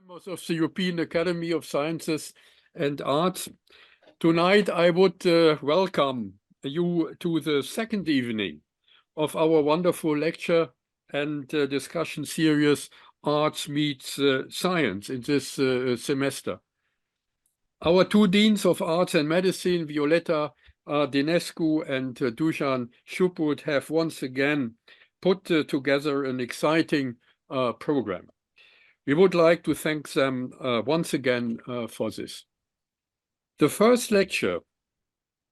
members of the European Academy of Sciences and Arts. Tonight, I would welcome you to the second evening of our wonderful lecture and discussion series, Arts Meets Science, in this semester. Our two deans of Arts and Medicine, Violeta Dinescu and Dušan Šuput, have once again put together an exciting program. We would like to thank them once again for this. The first lecture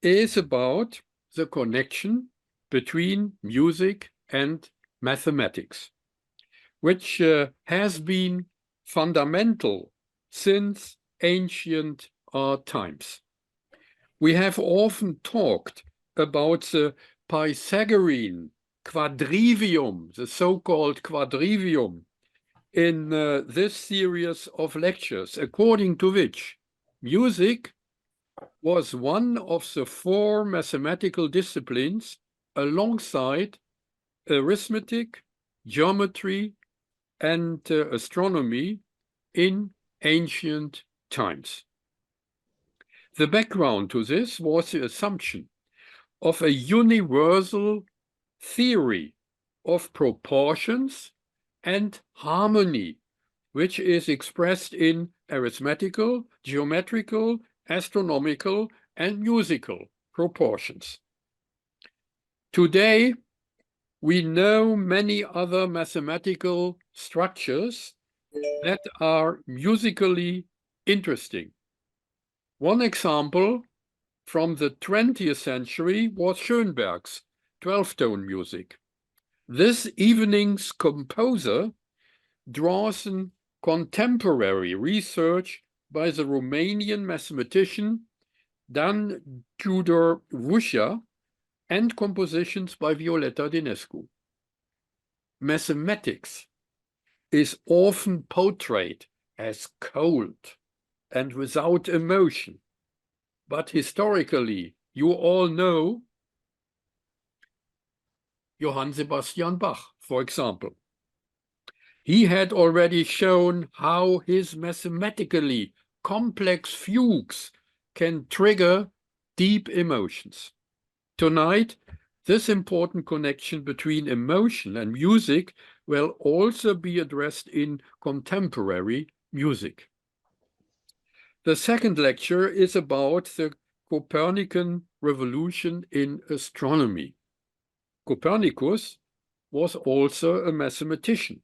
is about the connection between music and mathematics, which has been fundamental since ancient times. We have often talked about the Pythagorean quadrivium, the so-called quadrivium, in this series of lectures, according to which music was one of the four mathematical disciplines alongside arithmetic, geometry, and astronomy in ancient times. The background to this was the assumption of a universal theory of proportions and harmony, which is expressed in arithmetical, geometrical, astronomical, and musical proportions. Today, we know many other mathematical structures that are musically interesting. One example from the 20th century was Schönberg's 12-tone music. This evening's composer draws on contemporary research by the Romanian mathematician Dan Vuza and compositions by Violeta Dinescu. Mathematics is often portrayed as cold and without emotion, but historically, you all know Johann Sebastian Bach, for example. He had already shown how his mathematically complex fugues can trigger deep emotions. Tonight, this important connection between emotion and music will also be addressed in contemporary music. The second lecture is about the Copernican Revolution in astronomy. Copernicus was also a mathematician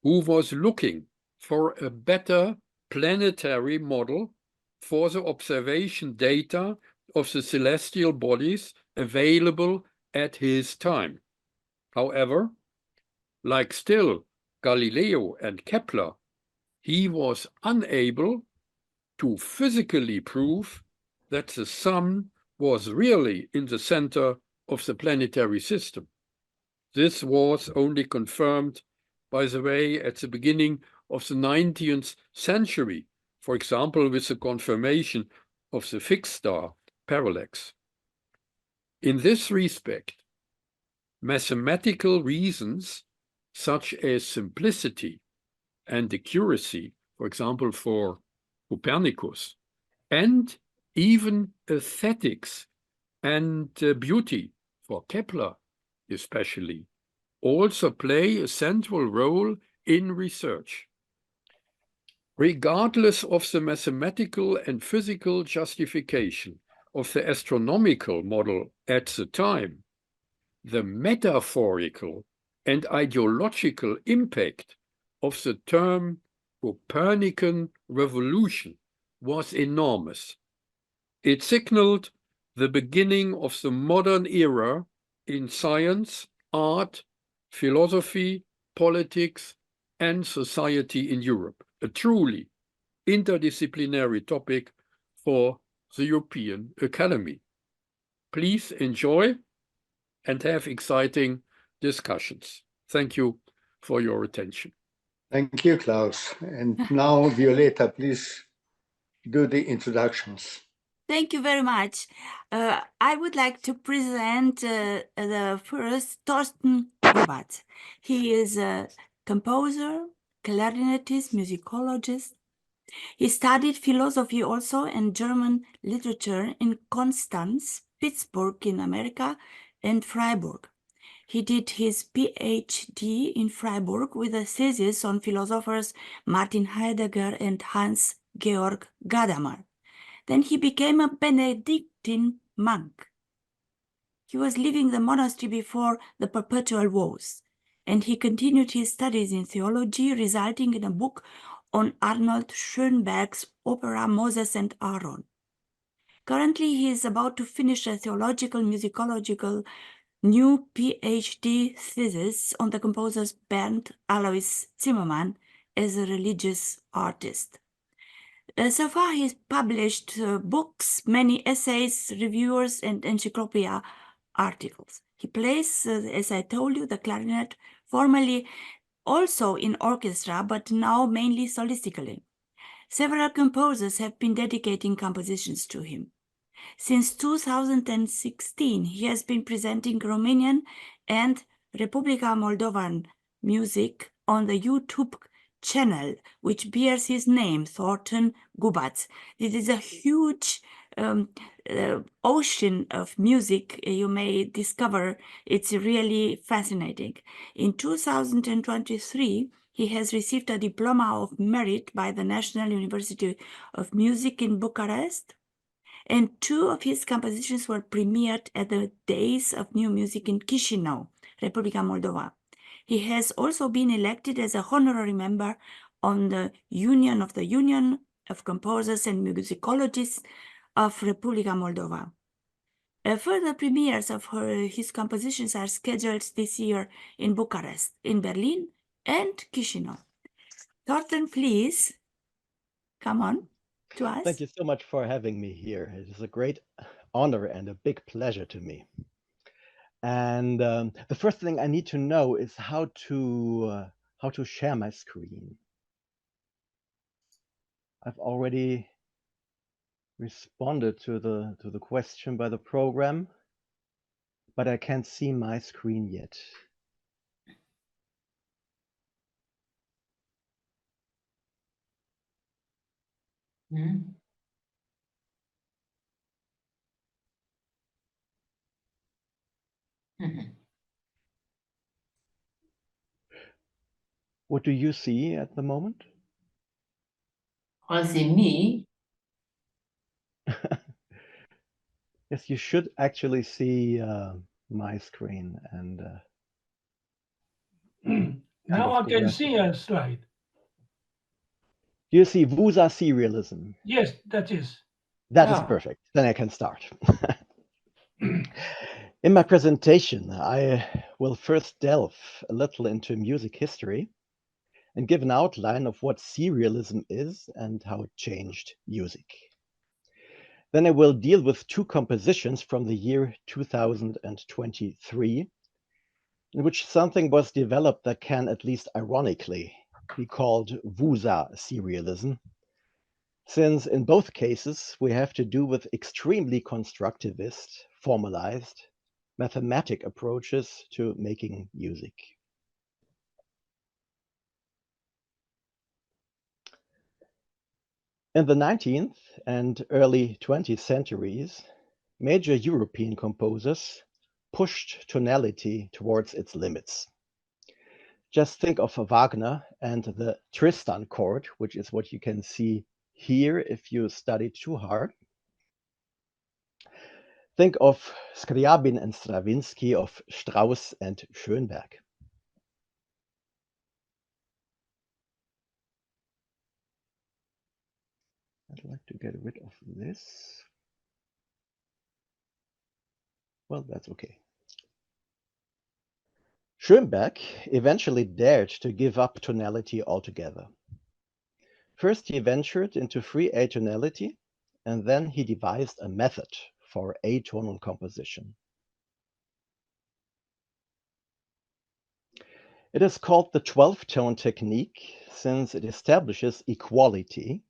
who was looking for a better planetary model for the observation data of the celestial bodies available at his time. However, like still Galileo and Kepler, he was unable to physically prove that the sun was really in the center of the planetary system. This was only confirmed, by the way, at the beginning of the 19th century, for example, with the confirmation of the fixed star parallax. In this respect, mathematical reasons such as simplicity and accuracy, for example, for Copernicus, and even aesthetics and beauty for Kepler especially, also play a central role in research. Regardless of the mathematical and physical justification of the astronomical model at the time, the metaphorical and ideological impact of the term Copernican Revolution was enormous. It signaled the beginning of the modern era in science, art, philosophy, politics, and society in Europe, a truly interdisciplinary topic for the European Academy. Please enjoy and have exciting discussions. Thank you for your attention. Thank you, Klaus. And now, Violeta, please do the introductions. Thank you very much. I would like to present the first Thorsten Gubatz. He is a composer, clarinetist, musicologist. He studied philosophy also and German literature in Constance, Pittsburgh in America, and Freiburg. He did his PhD in Freiburg with a thesis on philosophers Martin Heidegger and Hans Georg Gadamer. Then he became a Benedictine monk. He was leaving the monastery before the perpetual wars, and he continued his studies in theology, resulting in a book on Arnold Schoenberg's opera Moses and Aaron. Currently, he is about to finish a theological musicological new PhD thesis on the composer's Bernd Alois Zimmermann as a religious artist. So far, he's published books, many essays, reviewers, and encyclopedia articles. He plays, as I told you, the clarinet, formerly also in orchestra, but now mainly solistically. Several composers have been dedicating compositions to him. Since 2016, he has been presenting Romanian and Republica Moldovan music on the YouTube channel, which bears his name, Thorsten Gubatz. This is a huge ocean of music you may discover. It's really fascinating. In 2023, he has received a diploma of merit by the National University of Music in Bucharest, and two of his compositions were premiered at the Days of New Music in Chișinău, Republica Moldova. He has also been elected as a honorary member on the Union of Composers and Musicologists of Republica Moldova. Further premieres of his compositions are scheduled this year in Bucharest, in Berlin, and Chișinău. Thorsten, please come on to us. Thank you so much for having me here. It is a great honor and a big pleasure to me. And the first thing I need to know is how to share my screen. I've already responded to the question by the program, but I can't see my screen yet. Mm-hmm. Mm-hmm. What do you see at the moment? I see me. Yes, you should actually see my screen and now I the can rest see of a it. slide. You see Vuza serialism. Yes, that is. That is Yeah. perfect. Then I can start. In my presentation, I will first delve a little into music history and give an outline of what serialism is and how it changed music. Then I will deal with two compositions from the year 2023, in which something was developed that can, at least ironically, be called Vuza serialism, since in both cases we have to do with extremely constructivist, formalized, mathematic approaches to making music. In the 19th and early 20th centuries, major European composers pushed tonality towards its limits. Just think of Wagner and the Tristan chord, which is what you can see here if you study too hard. Think of Scriabin and Stravinsky, of Strauss and Schoenberg. I'd like to get rid of this. Well, that's okay. Schoenberg eventually dared to give up tonality altogether. First, he ventured into free atonality, and then he devised a method for atonal composition. It is called the 12-tone technique, since it establishes equality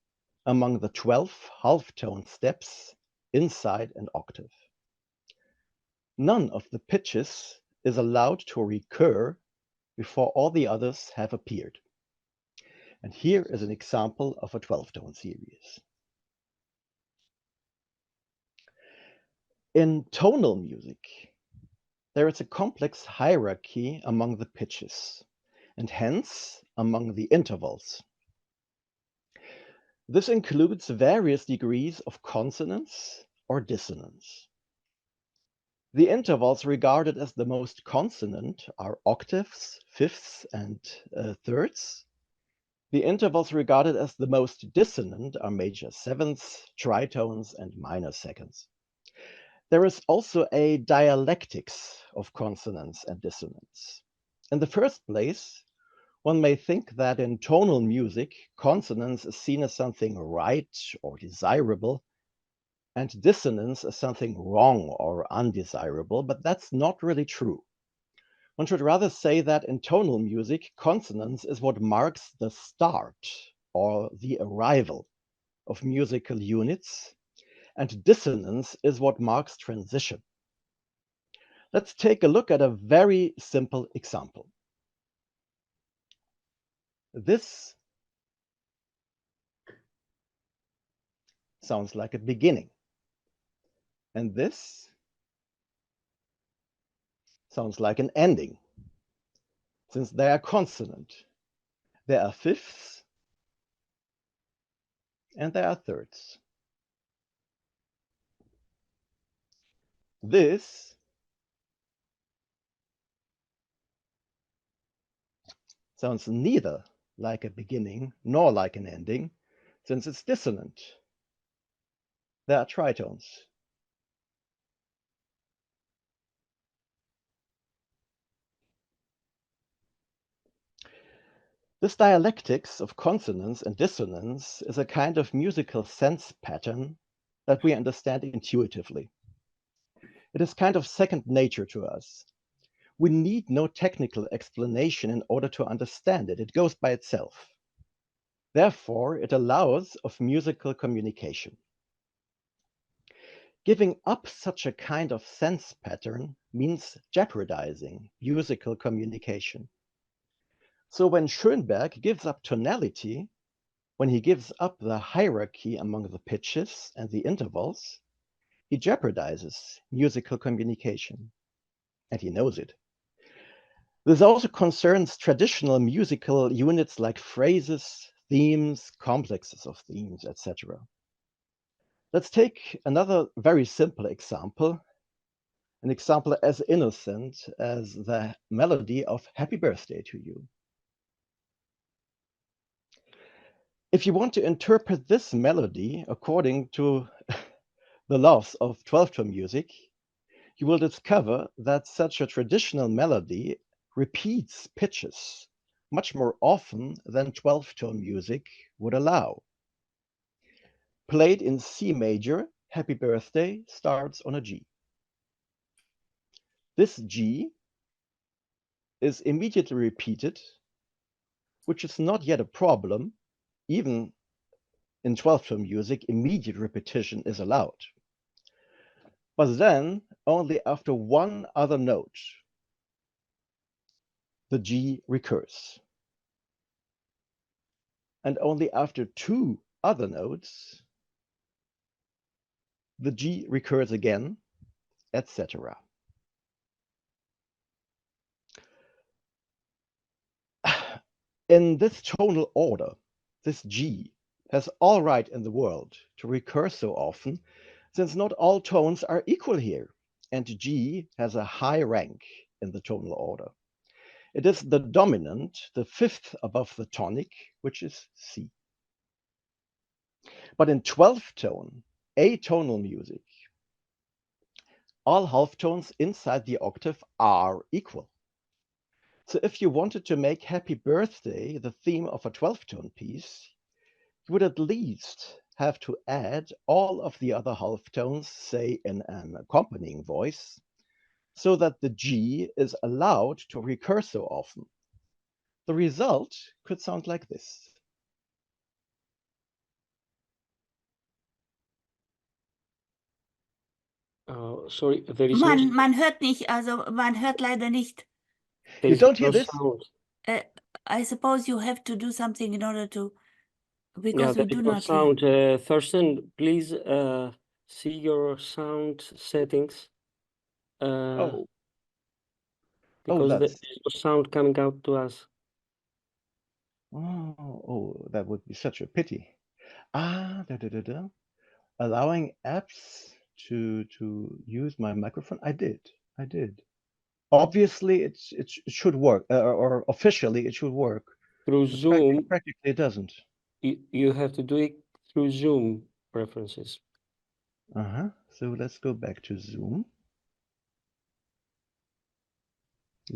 among the 12 half-tone steps inside an octave. None of the pitches is allowed to recur before all the others have appeared. And here is an example of a 12-tone series. In tonal music, there is a complex hierarchy among the pitches, and hence among the intervals. This includes various degrees of consonance or dissonance. The intervals regarded as the most consonant are octaves, fifths, and thirds. The intervals regarded as the most dissonant are major sevenths, tritones, and minor seconds. There is also a dialectics of consonance and dissonance. In the first place, one may think that in tonal music, consonance is seen as something right or desirable, and dissonance as something wrong or undesirable, but that's not really true. One should rather say that in tonal music, consonance is what marks the start or the arrival of musical units, and dissonance is what marks transition. Let's take a look at a very simple example. This sounds like a beginning, and this sounds like an ending. Since they are consonant, there are fifths and there are thirds. This sounds neither like a beginning nor like an ending, since it's dissonant. There are tritones. This dialectics of consonance and dissonance is a kind of musical sense pattern that we understand intuitively. It is kind of second nature to us. We need no technical explanation in order to understand it. It goes by itself. Therefore, it allows of musical communication. Giving up such a kind of sense pattern means jeopardizing musical communication. So when Schoenberg gives up tonality, when he gives up the hierarchy among the pitches and the intervals, he jeopardizes musical communication, and he knows it. This also concerns traditional musical units like phrases, themes, complexes of themes, etc. Let's take another very simple example, an example as innocent as the melody of Happy Birthday to You. If you want to interpret this melody according to the laws of 12-tone music, you will discover that such a traditional melody repeats pitches much more often than 12-tone music would allow. Played in C major, Happy Birthday starts on a G. This G is immediately repeated, which is not yet a problem. Even in 12-tone music, immediate repetition is allowed. But then, only after one other note, the G recurs. And only after two other notes, the G recurs again, etc. In this tonal order, this G has all right in the world to recur so often, since not all tones are equal here, and G has a high rank in the tonal order. It is the dominant, the fifth above the tonic, which is C. But in 12-tone, atonal music, all halftones inside the octave are equal. So if you wanted to make Happy Birthday the theme of a 12-tone piece, you would at least have to add all of the other halftones, say in an accompanying voice, so that the G is allowed to recur so often. The result could sound like this. Sorry, there is no, Man hört nicht, also man hört leider nicht. there You is don't hear no this? sound. I suppose you have to do something in order to, Yeah, because we there do is no not hear. sound. Thorsten, please see your sound settings. Oh, Because that's there's no sound coming out to us. that would be such a pity. Allowing apps to use my microphone. I did. Obviously, it should work, or officially it should work. Through But Zoom, practically it doesn't. you have to do it through Zoom preferences. So let's go back to Zoom.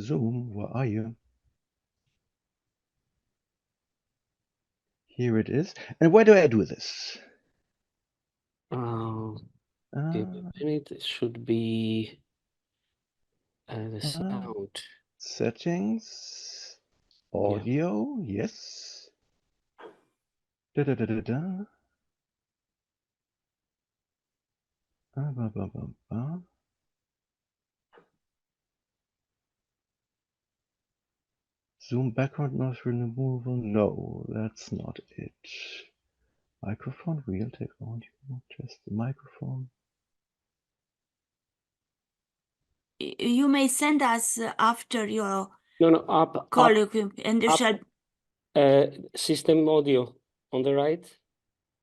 Zoom, where are you? Here it is. And where do I do this? Give me a minute. It should be the sound. Settings, audio, yes. Zoom background noise removal. No, that's not it. Microphone, real take audio, test the microphone. You may send us after your Up, colloquium, and you up. shall. System audio on the right,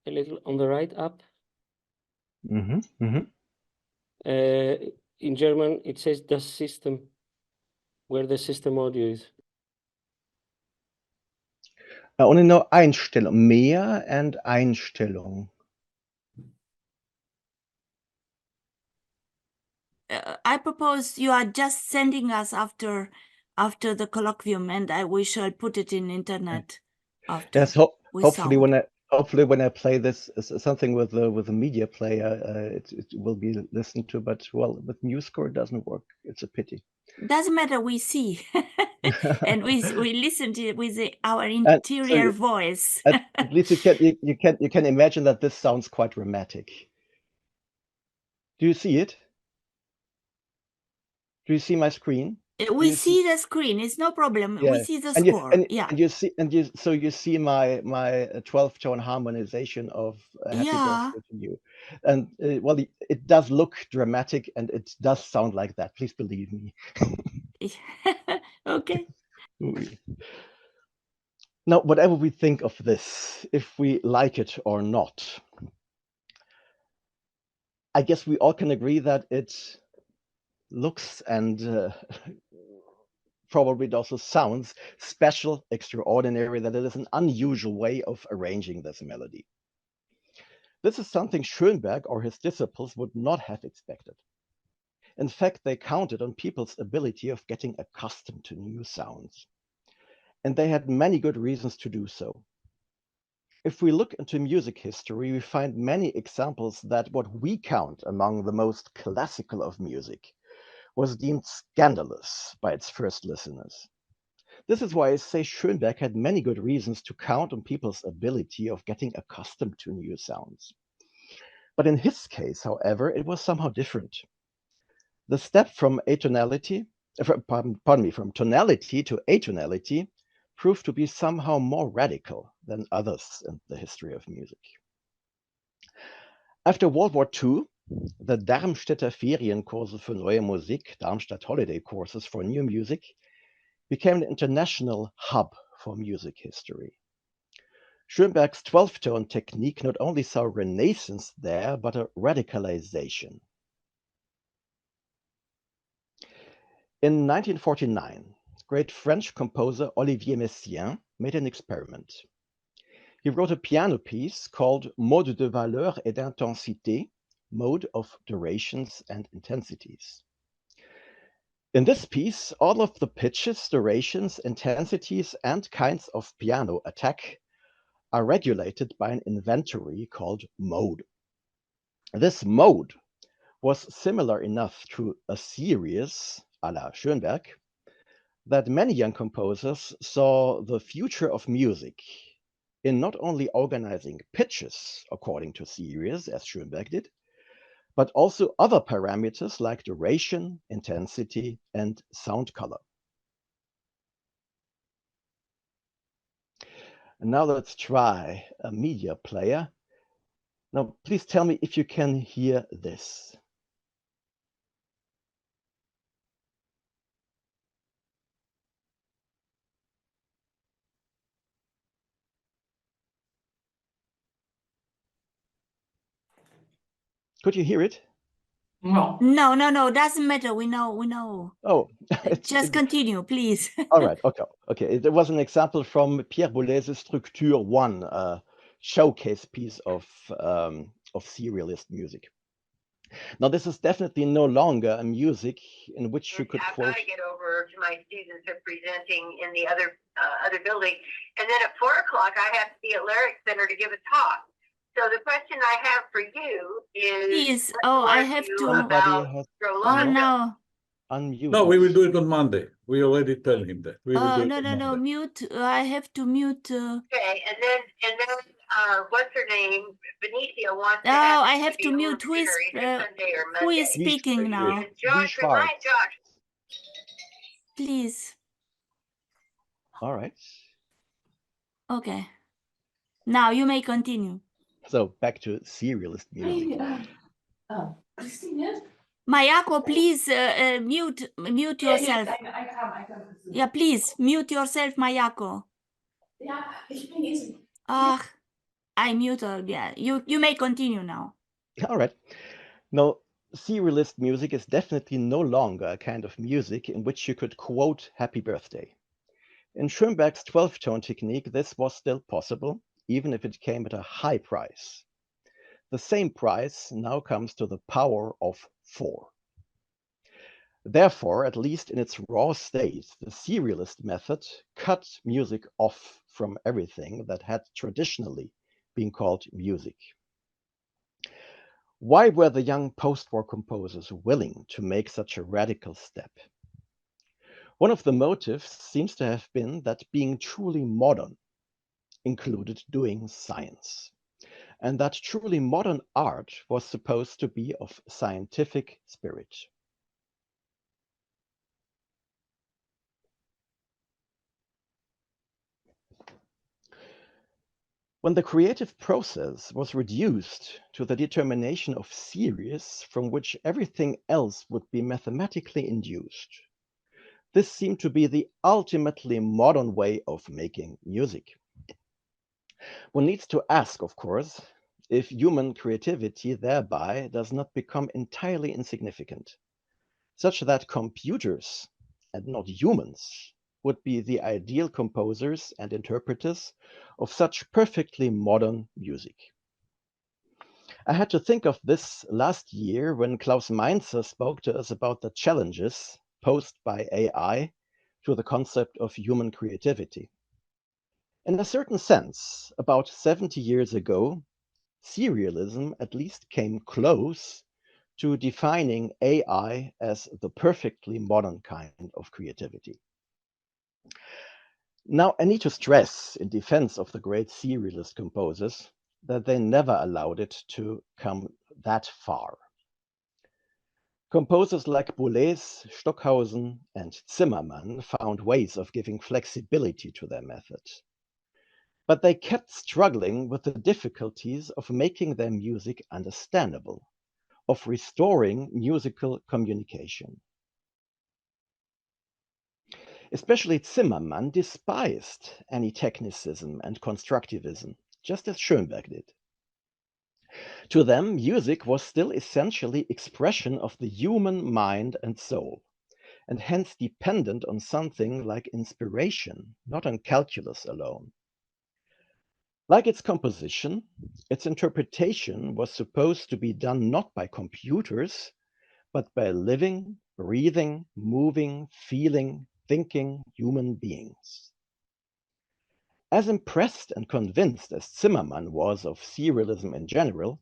a little on the right up. In German, it says das System, where the system audio is. Only no Einstellung, mehr and Einstellung. I propose you are just sending us after the colloquium, and we shall put it in internet after. Yes, hopefully when I play this something with the media player, it will be listened to. But well, with MuseScore it doesn't work. It's a pity. Doesn't matter. We see, and we listen to it with our interior voice. At least you can imagine that this sounds quite dramatic. Do you see it? Do you see my screen? We see the screen. It's no problem. Yeah. We see the score. You see my 12-tone harmonization of Happy Birthday to You, and well, it does look dramatic and it does sound like that. Please believe me. Okay. Now, whatever we think of this, if we like it or not, I guess we all can agree that it looks and probably it also sounds special, extraordinary, that it is an unusual way of arranging this melody. This is something Schönberg or his disciples would not have expected. In fact, they counted on people's ability of getting accustomed to new sounds. And they had many good reasons to do so. If we look into music history, we find many examples that what we count among the most classical of music was deemed scandalous by its first listeners. This is why I say Schönberg had many good reasons to count on people's ability of getting accustomed to new sounds. But in his case, however, it was somehow different. The step from tonality to atonality proved to be somehow more radical than others in the history of music. After World War II, the Darmstädter Ferienkurse für Neue Musik, Darmstadt Holiday Courses for New Music, became an international hub for music history. Schönberg's 12-tone technique not only saw a renaissance there, but a radicalization. In 1949, great French composer Olivier Messiaen made an experiment. He wrote a piano piece called Mode de valeur et d'intensité, mode of durations and intensities. In this piece, all of the pitches, durations, intensities, and kinds of piano attack are regulated by an inventory called mode. This mode was similar enough to a series, a la Schönberg, that many young composers saw the future of music in not only organizing pitches according to series, as Schönberg did, but also other parameters like duration, intensity, and sound color. And now let's try a media player. Now, please tell me if you can hear this. Could you hear it? No. No, doesn't matter. We know. Oh, Just continue, please. all right. Okay. There was an example from Pierre Boulez's Structure 1, a showcase piece of serialist music. Now, this is definitely no longer a music in which you could I've quote. got to get over to my students of presenting in the other building, and then at 4 o'clock I have to be at Lyric Center to give a talk. So the question I have for you is, Please. what Oh, your I have view to. about has Oh no. unmuted. No, we will do it on Monday. We already tell him that. We will Oh do it no, on no, no. Monday. Mute. I have to mute. Okay, and then what's her name? Benicia wants to Oh, have I have be to home mute. Who is dinner either Sunday or who Monday. is speaking now? And Josh, remind Josh. Please. All right. Okay. Now you may continue. So back to serialist music. Christine? Mayako, please mute yourself. I come. Yeah, please mute yourself, Mayako. Ja, ich bin easy. Ah, I mute her. Yeah, you may continue now. All right. Now, serialist music is definitely no longer a kind of music in which you could quote Happy Birthday. In Schoenberg's 12-tone technique, this was still possible, even if it came at a high price. The same price now comes to the power of 4. Therefore, at least in its raw state, the serialist method cut music off from everything that had traditionally been called music. Why were the young post-war composers willing to make such a radical step? One of the motives seems to have been that being truly modern included doing science, and that truly modern art was supposed to be of scientific spirit. When the creative process was reduced to the determination of series from which everything else would be mathematically induced, this seemed to be the ultimately modern way of making music. One needs to ask, of course, if human creativity thereby does not become entirely insignificant, such that computers, and not humans, would be the ideal composers and interpreters of such perfectly modern music. I had to think of this last year when Klaus Mainzer spoke to us about the challenges posed by AI to the concept of human creativity. In a certain sense, about 70 years ago, serialism at least came close to defining AI as the perfectly modern kind of creativity. Now, I need to stress, in defense of the great serialist composers, that they never allowed it to come that far. Composers like Boulez, Stockhausen, and Zimmermann found ways of giving flexibility to their method. But they kept struggling with the difficulties of making their music understandable, of restoring musical communication. Especially Zimmermann despised any technicism and constructivism, just as Schoenberg did. To them, music was still essentially expression of the human mind and soul, and hence dependent on something like inspiration, not on calculus alone. Like its composition, its interpretation was supposed to be done not by computers, but by living, breathing, moving, feeling, thinking human beings. As impressed and convinced as Zimmermann was of serialism in general,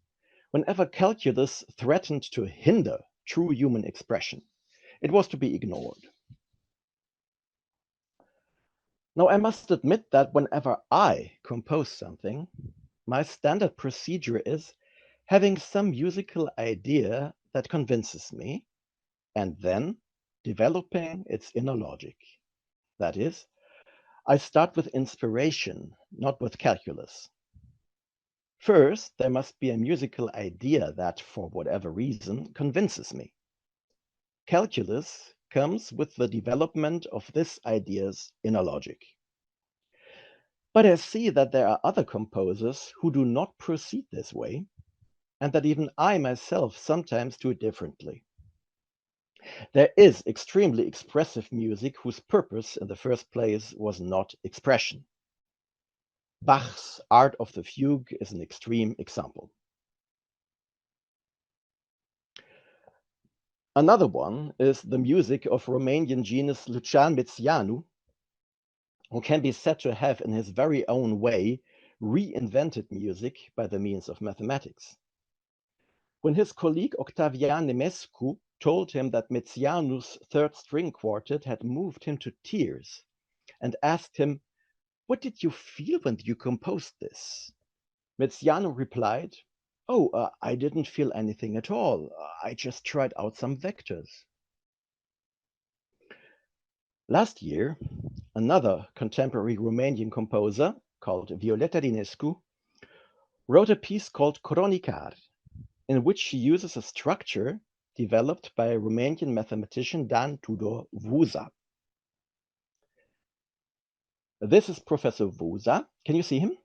whenever calculus threatened to hinder true human expression, it was to be ignored. Now, I must admit that whenever I compose something, my standard procedure is having some musical idea that convinces me, and then developing its inner logic. That is, I start with inspiration, not with calculus. First, there must be a musical idea that, for whatever reason, convinces me. Calculus comes with the development of this idea's inner logic. But I see that there are other composers who do not proceed this way, and that even I myself sometimes do it differently. There is extremely expressive music whose purpose in the first place was not expression. Bach's Art of the Fugue is an extreme example. Another one is the music of Romanian genius Lucian Mățeanu, who can be said to have, in his very own way, reinvented music by the means of mathematics. When his colleague Octavian Dinescu told him that Mățeanu's third string quartet had moved him to tears and asked him, "What did you feel when you composed this?" Mățeanu replied, I didn't feel anything at all. I just tried out some vectors. Last year, another contemporary Romanian composer called Violeta Dinescu wrote a piece called Cronicar, in which she uses a structure developed by Romanian mathematician Dan Tudor Vuza. This is Professor Vuza. Can you see him?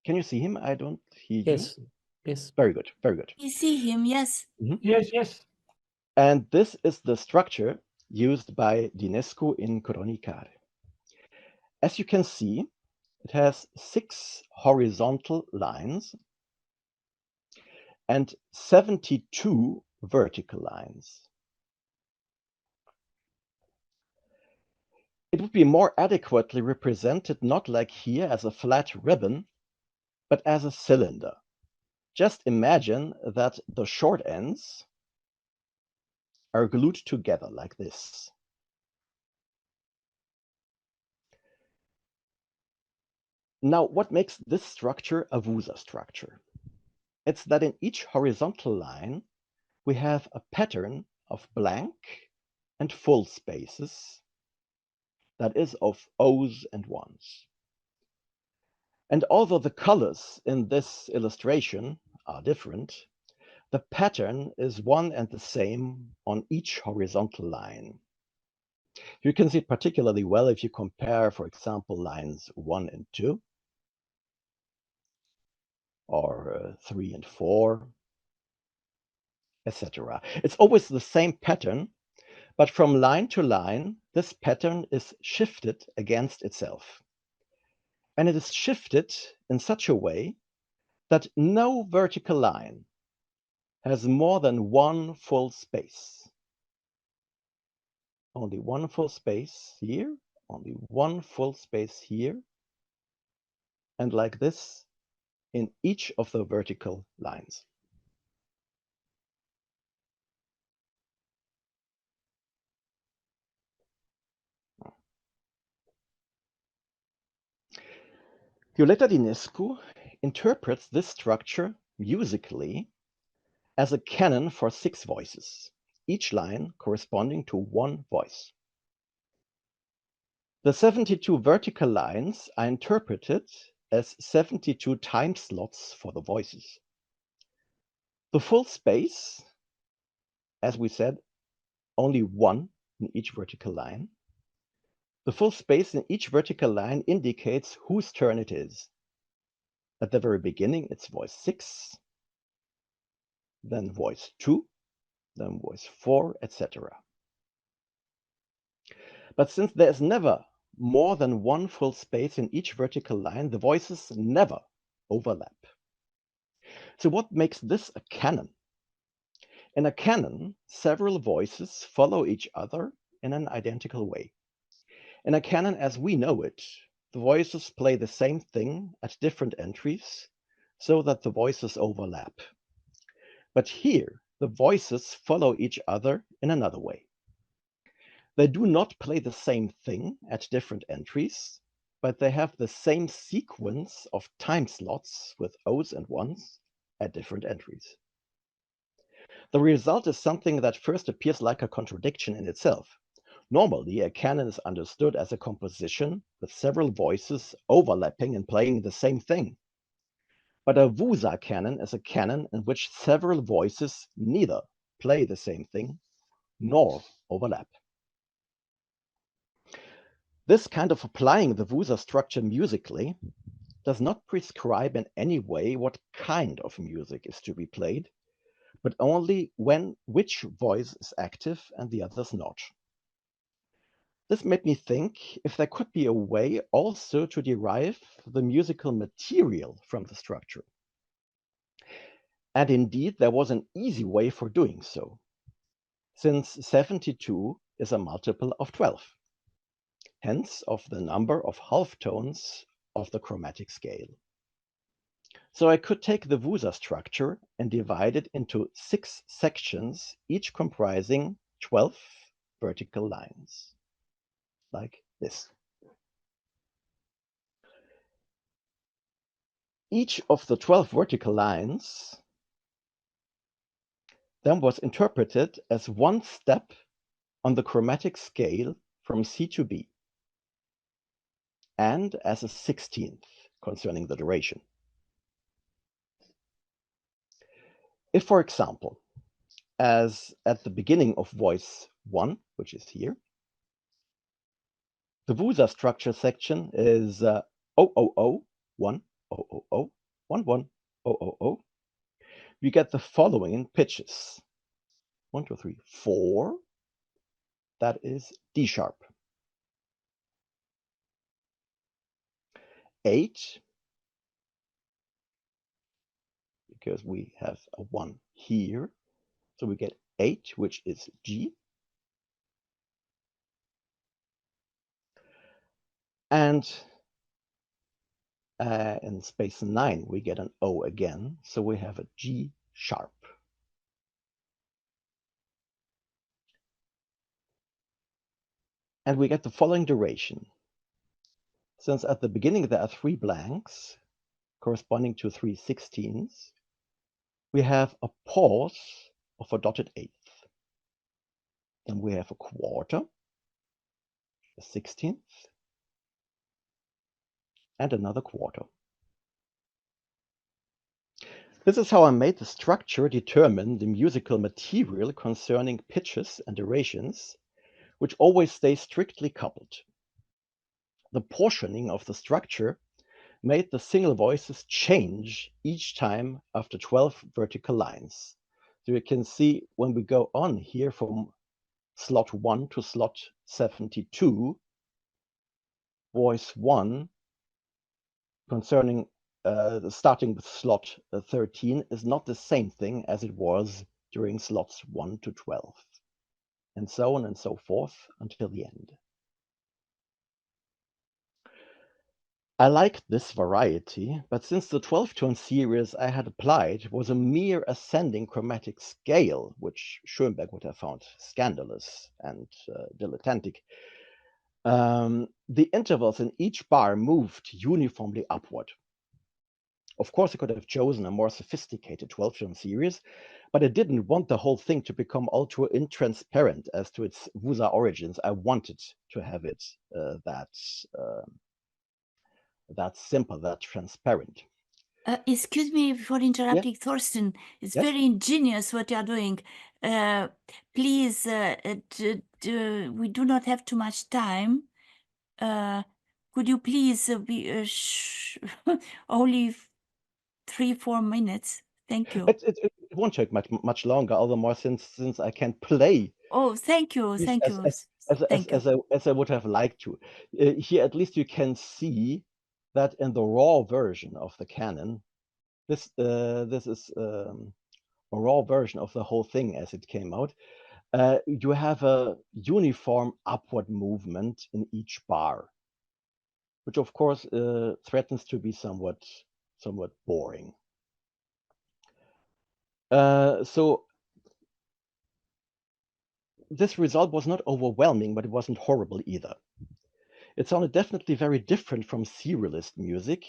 Can you see him? I don't hear you. Yes, yes. Very good, very good. You see him, yes. Yes, yes. And this is the structure used by Dinescu in Cronicar. As you can see, it has 6 horizontal lines and 72 vertical lines. It would be more adequately represented not like here as a flat ribbon, but as a cylinder. Just imagine that the short ends are glued together like this. Now, what makes this structure a Vuza structure? It's that in each horizontal line, we have a pattern of blank and full spaces, that is, of O's and 1's. And although the colors in this illustration are different, the pattern is one and the same on each horizontal line. You can see it particularly well if you compare, for example, lines 1 and 2, or 3 and 4, etc. It's always the same pattern, but from line to line, this pattern is shifted against itself. And it is shifted in such a way that no vertical line has more than one full space. Only one full space here, only one full space here, and like this in each of the vertical lines. Violeta Dinescu interprets this structure musically as a canon for 6 voices, each line corresponding to 1 voice. The 72 vertical lines are interpreted as 72 time slots for the voices. The full space, as we said, only 1 in each vertical line. The full space in each vertical line indicates whose turn it is. At the very beginning, it's voice 6, then voice 2, then voice 4, etc. But since there is never more than 1 full space in each vertical line, the voices never overlap. So what makes this a canon? In a canon, several voices follow each other in an identical way. In a canon as we know it, the voices play the same thing at different entries so that the voices overlap. But here, the voices follow each other in another way. They do not play the same thing at different entries, but they have the same sequence of time slots with O's and 1's at different entries. The result is something that first appears like a contradiction in itself. Normally, a canon is understood as a composition with several voices overlapping and playing the same thing. But a Vuza canon is a canon in which several voices neither play the same thing nor overlap. This kind of applying the Vuza structure musically does not prescribe in any way what kind of music is to be played, but only which voice is active and the others not. This made me think if there could be a way also to derive the musical material from the structure. And indeed, there was an easy way for doing so, since 72 is a multiple of 12, hence of the number of halftones of the chromatic scale. So I could take the Vuza structure and divide it into 6 sections, each comprising 12 vertical lines, like this. Each of the 12 vertical lines then was interpreted as one step on the chromatic scale from C to B, and as a 16th concerning the duration. If, for example, as at the beginning of voice 1, which is here, the Vuza structure section is 000, 1, 000, 1, 1, 000, we get the following in pitches. 1, 2, 3, 4, that is D sharp. 8, because we have a 1 here, so we get 8, which is G. And in space 9, we get an O again, so we have a G sharp. And we get the following duration. Since at the beginning there are 3 blanks corresponding to 3 16ths, we have a pause of a dotted eighth. Then we have a quarter, a 16th, and another quarter. This is how I made the structure determine the musical material concerning pitches and durations, which always stay strictly coupled. The portioning of the structure made the single voices change each time after 12 vertical lines. So you can see when we go on here from slot 1 to slot 72, voice 1 concerning starting with slot 13 is not the same thing as it was during slots 1 to 12, and so on and so forth until the end. I liked this variety, but since the 12-tone series I had applied was a mere ascending chromatic scale, which Schoenberg would have found scandalous and dilettantic, the intervals in each bar moved uniformly upward. Of course, I could have chosen a more sophisticated 12-tone series, but I didn't want the whole thing to become ultra intransparent as to its Vuza origins. I wanted to have it that simple, that transparent. Excuse me for interrupting, Thorsten. It's Yes? very ingenious what you are doing. Please, we do not have too much time. Could you please be only 3-4 minutes? Thank you. It won't take much longer, all the more since I can play. Oh, thank you, these thank you. as I would have liked to. Here, at least you can see that in the raw version of the canon, this is a raw version of the whole thing as it came out. You have a uniform upward movement in each bar, which of course threatens to be somewhat boring. So this result was not overwhelming, but it wasn't horrible either. It sounded definitely very different from serialist music,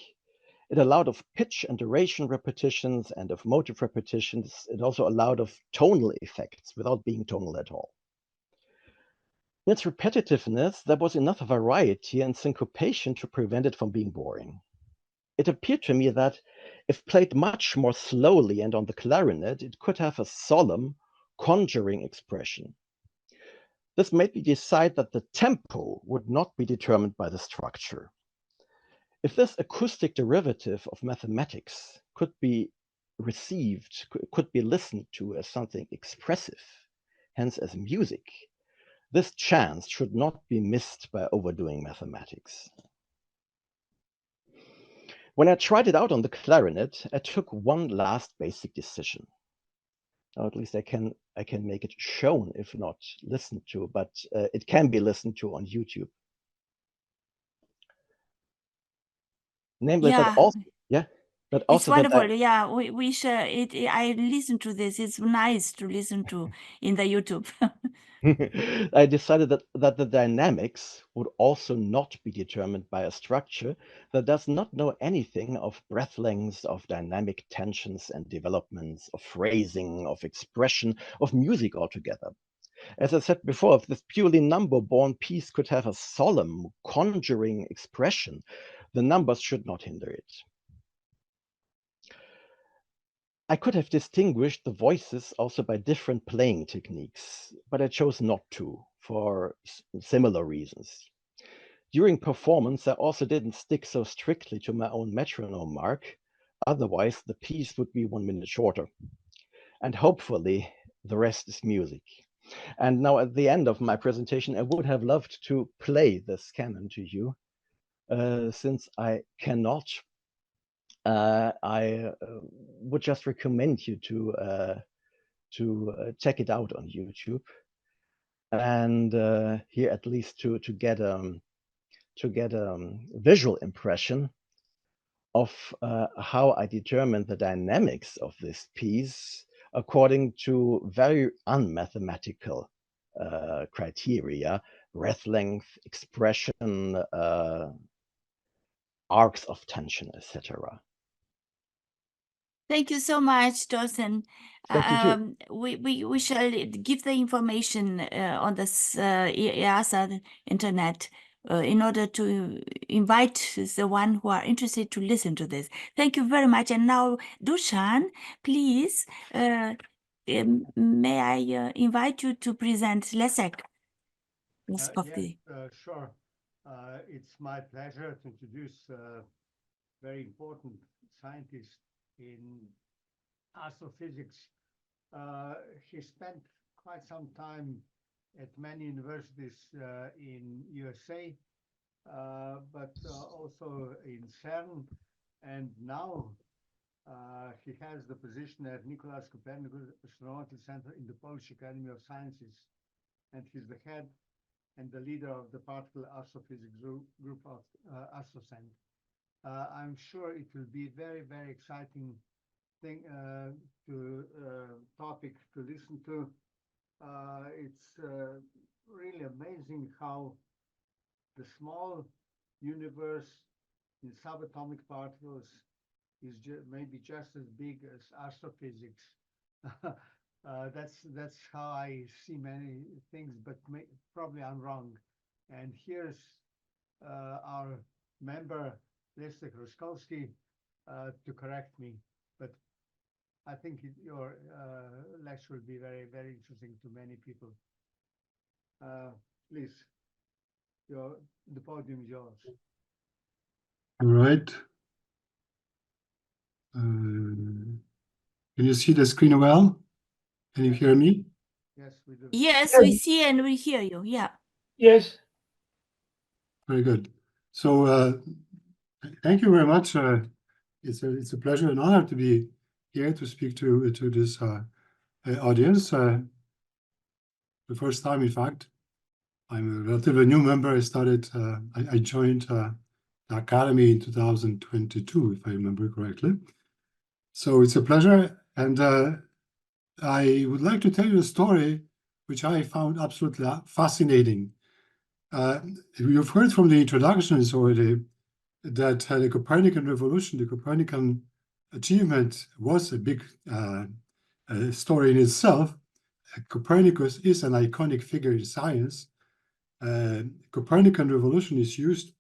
It allowed of pitch and duration repetitions and of motive repetitions. It also allowed of tonal effects without being tonal at all. In its repetitiveness, there was enough variety and syncopation to prevent it from being boring. It appeared to me that if played much more slowly and on the clarinet, it could have a solemn, conjuring expression. This made me decide that the tempo would not be determined by the structure. If this acoustic derivative of mathematics could be received, could be listened to as something expressive, hence as music, this chance should not be missed by overdoing mathematics. When I tried it out on the clarinet, I took one last basic decision. Or at least I can make it shown, if not listened to, but it can be listened to on YouTube. Namely, that also, but It's also that wonderful. Yeah, we share it. I listen to this. It's nice to listen to in the YouTube. I decided that the dynamics would also not be determined by a structure that does not know anything of breath lengths, of dynamic tensions and developments, of phrasing, of expression, of music altogether. As I said before, if this purely number-born piece could have a solemn, conjuring expression, the numbers should not hinder it. I could have distinguished the voices also by different playing techniques, but I chose not to for similar reasons. During performance, I also didn't stick so strictly to my own metronome mark, otherwise the piece would be 1 minute shorter. And hopefully the rest is music. And now at the end of my presentation, I would have loved to play this canon to you, since I cannot. I would just recommend you to check it out on YouTube, and here at least to get a visual impression of how I determined the dynamics of this piece according to very unmathematical criteria: breath length, expression, arcs of tension, etc. Thank you so much, Thorsten. Thank you. We shall give the information on this EASA internet in order to invite the one who are interested to listen to this. Thank you very much. And now, Dušan, please, may I invite you to present Leszek Roszkowski? Sure. It's my pleasure to introduce a very important scientist in astrophysics. He spent quite some time at many universities in USA, but also in CERN, and now he has the position at Copernican Revolution Center in the Polish Academy of Sciences, and he's the head and the leader of the particle astrophysics group of AstroCent. I'm sure it will be very, very exciting thing topic to listen to. It's really amazing how the small universe in subatomic particles is maybe just as big as astrophysics. That's how I see many things, but probably I'm wrong. And here's our member Leszek Roszkowski to correct me, but I think your lecture will be very, very interesting to many people. Please, the podium is yours. All right. Can you see the screen well? Can you hear me? Yes, we do. Yes, we see and we hear you. Yeah. Yes. Very good. So thank you very much. It's a pleasure and honor to be here to speak to this audience. The first time, in fact. I'm a relatively new member. I joined the Academy in 2022, if I remember correctly. So it's a pleasure, and I would like to tell you a story which I found absolutely fascinating. You've heard from the introductions already that the Copernican Revolution, the Copernican achievement, was a big story in itself. Copernicus is an iconic figure in science. Copernican Revolution is used,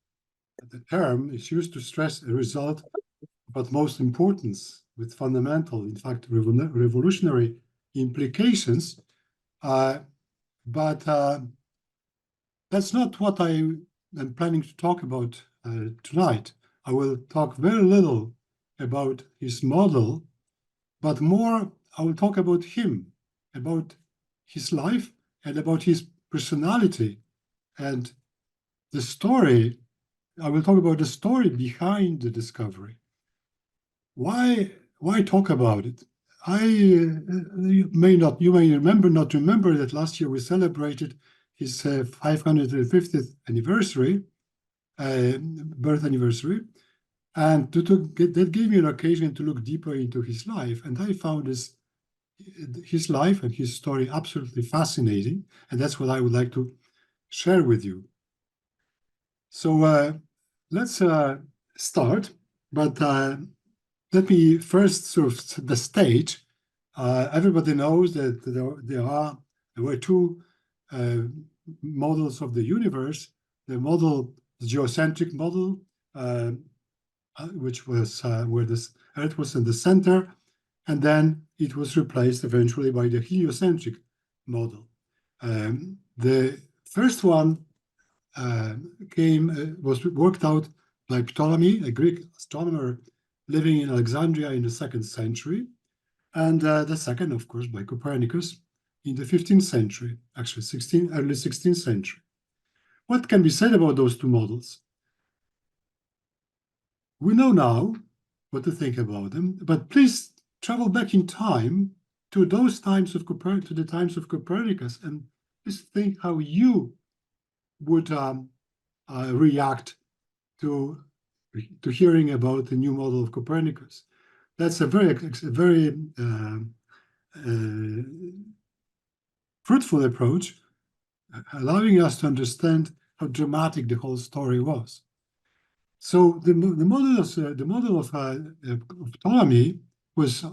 the term is used to stress a result of utmost importance with fundamental, in fact, revolutionary implications. But that's not what I am planning to talk about tonight. I will talk very little about his model, but more I will talk about him, about his life, and about his personality, and the story. I will talk about the story behind the discovery. Why talk about it? You may not remember that last year we celebrated his 550th anniversary, birth anniversary, and that gave me an occasion to look deeper into his life, and I found his life and his story absolutely fascinating, and that's what I would like to share with you. So let's start, but let me first sort of set the stage. Everybody knows that there were two models of the universe. The geocentric model, which was where this Earth was in the center, and then it was replaced eventually by the heliocentric model. The first one was worked out by Ptolemy, a Greek astronomer living in Alexandria in the 2nd century, and the second, of course, by Copernicus in the 15th century, actually early 16th century. What can be said about those two models? We know now what to think about them, but please travel back in time to those times of the times of Copernicus, and please think how you would react to hearing about the new model of Copernicus. That's a very fruitful approach, allowing us to understand how dramatic the whole story was. So the model of Ptolemy was,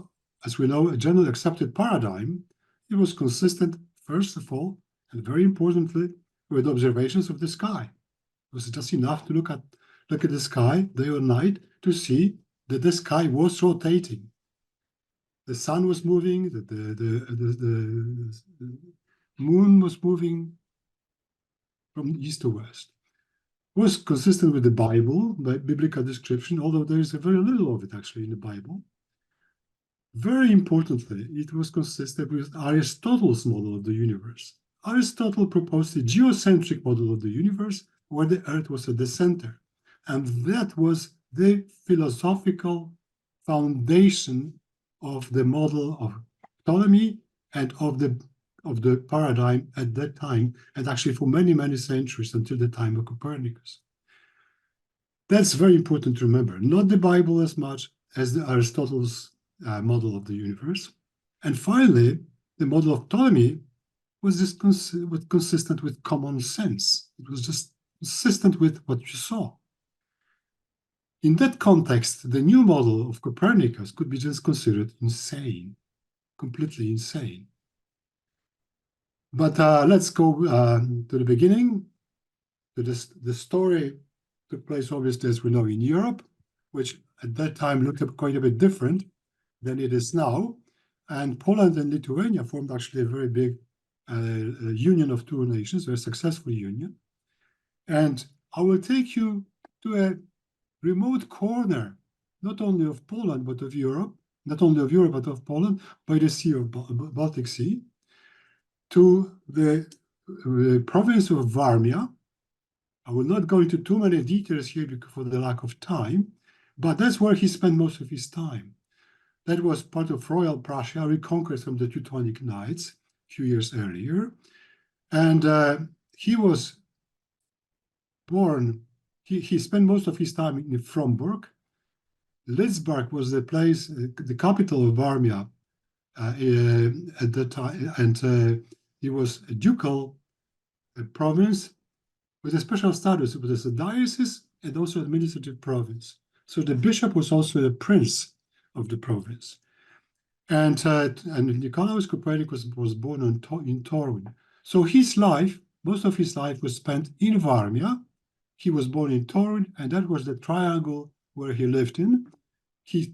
as we know, a generally accepted paradigm. It was consistent, first of all, and very importantly, with observations of the sky. It was just enough to look at the sky day or night to see that the sky was rotating. The sun was moving, the moon was moving from east to west. It was consistent with the Bible, by biblical description, although there is very little of it actually in the Bible. Very importantly, it was consistent with Aristotle's model of the universe. Aristotle proposed a geocentric model of the universe where the Earth was at the center. And that was the philosophical foundation of the model of Ptolemy and of the paradigm at that time, and actually for many, many centuries until the time of Copernicus. That's very important to remember. Not the Bible as much as the Aristotle's model of the universe. And finally, the model of Ptolemy was just consistent with common sense. It was just consistent with what you saw. In that context, the new model of Copernicus could be just considered insane, completely insane. But let's go to the beginning. The story took place, obviously, as we know, in Europe, which at that time looked quite a bit different than it is now. And Poland and Lithuania formed actually a very big union of two nations, a very successful union. And I will take you to a remote corner, not only of Poland, but of Europe, not only of Europe, but of Poland, by the Sea of Baltic Sea, to the province of Warmia. I will not go into too many details here for the lack of time, but that's where he spent most of his time. That was part of Royal Prussia, reconquered from the Teutonic Knights a few years earlier. And he was born, he spent most of his time in Fromburg. Lidzbark was the place, the capital of Warmia at that time, and it was a ducal province with a special status. It was a diocese, and also administrative province. So the bishop was also the prince of the province. And Nicolaus Copernicus was born in Torun. So his life, most of his life was spent in Varmia. He was born in Torun, and that was the triangle where he lived in. He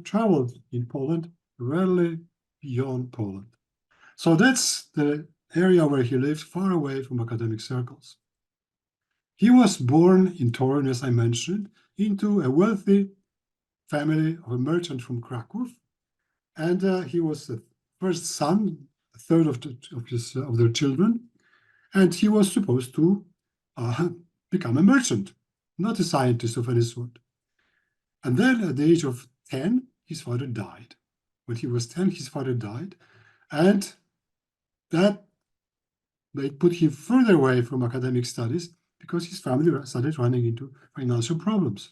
traveled in Poland, rarely beyond Poland. So that's the area where he lived, far away from academic circles. He was born in Torun, as I mentioned, into a wealthy family of a merchant from Krakow, and he was the first son, a third of their children, and he was supposed to become a merchant, not a scientist of any sort. And then at the age of 10, his father died. When he was 10, his father died, and that they put him further away from academic studies because his family started running into financial problems.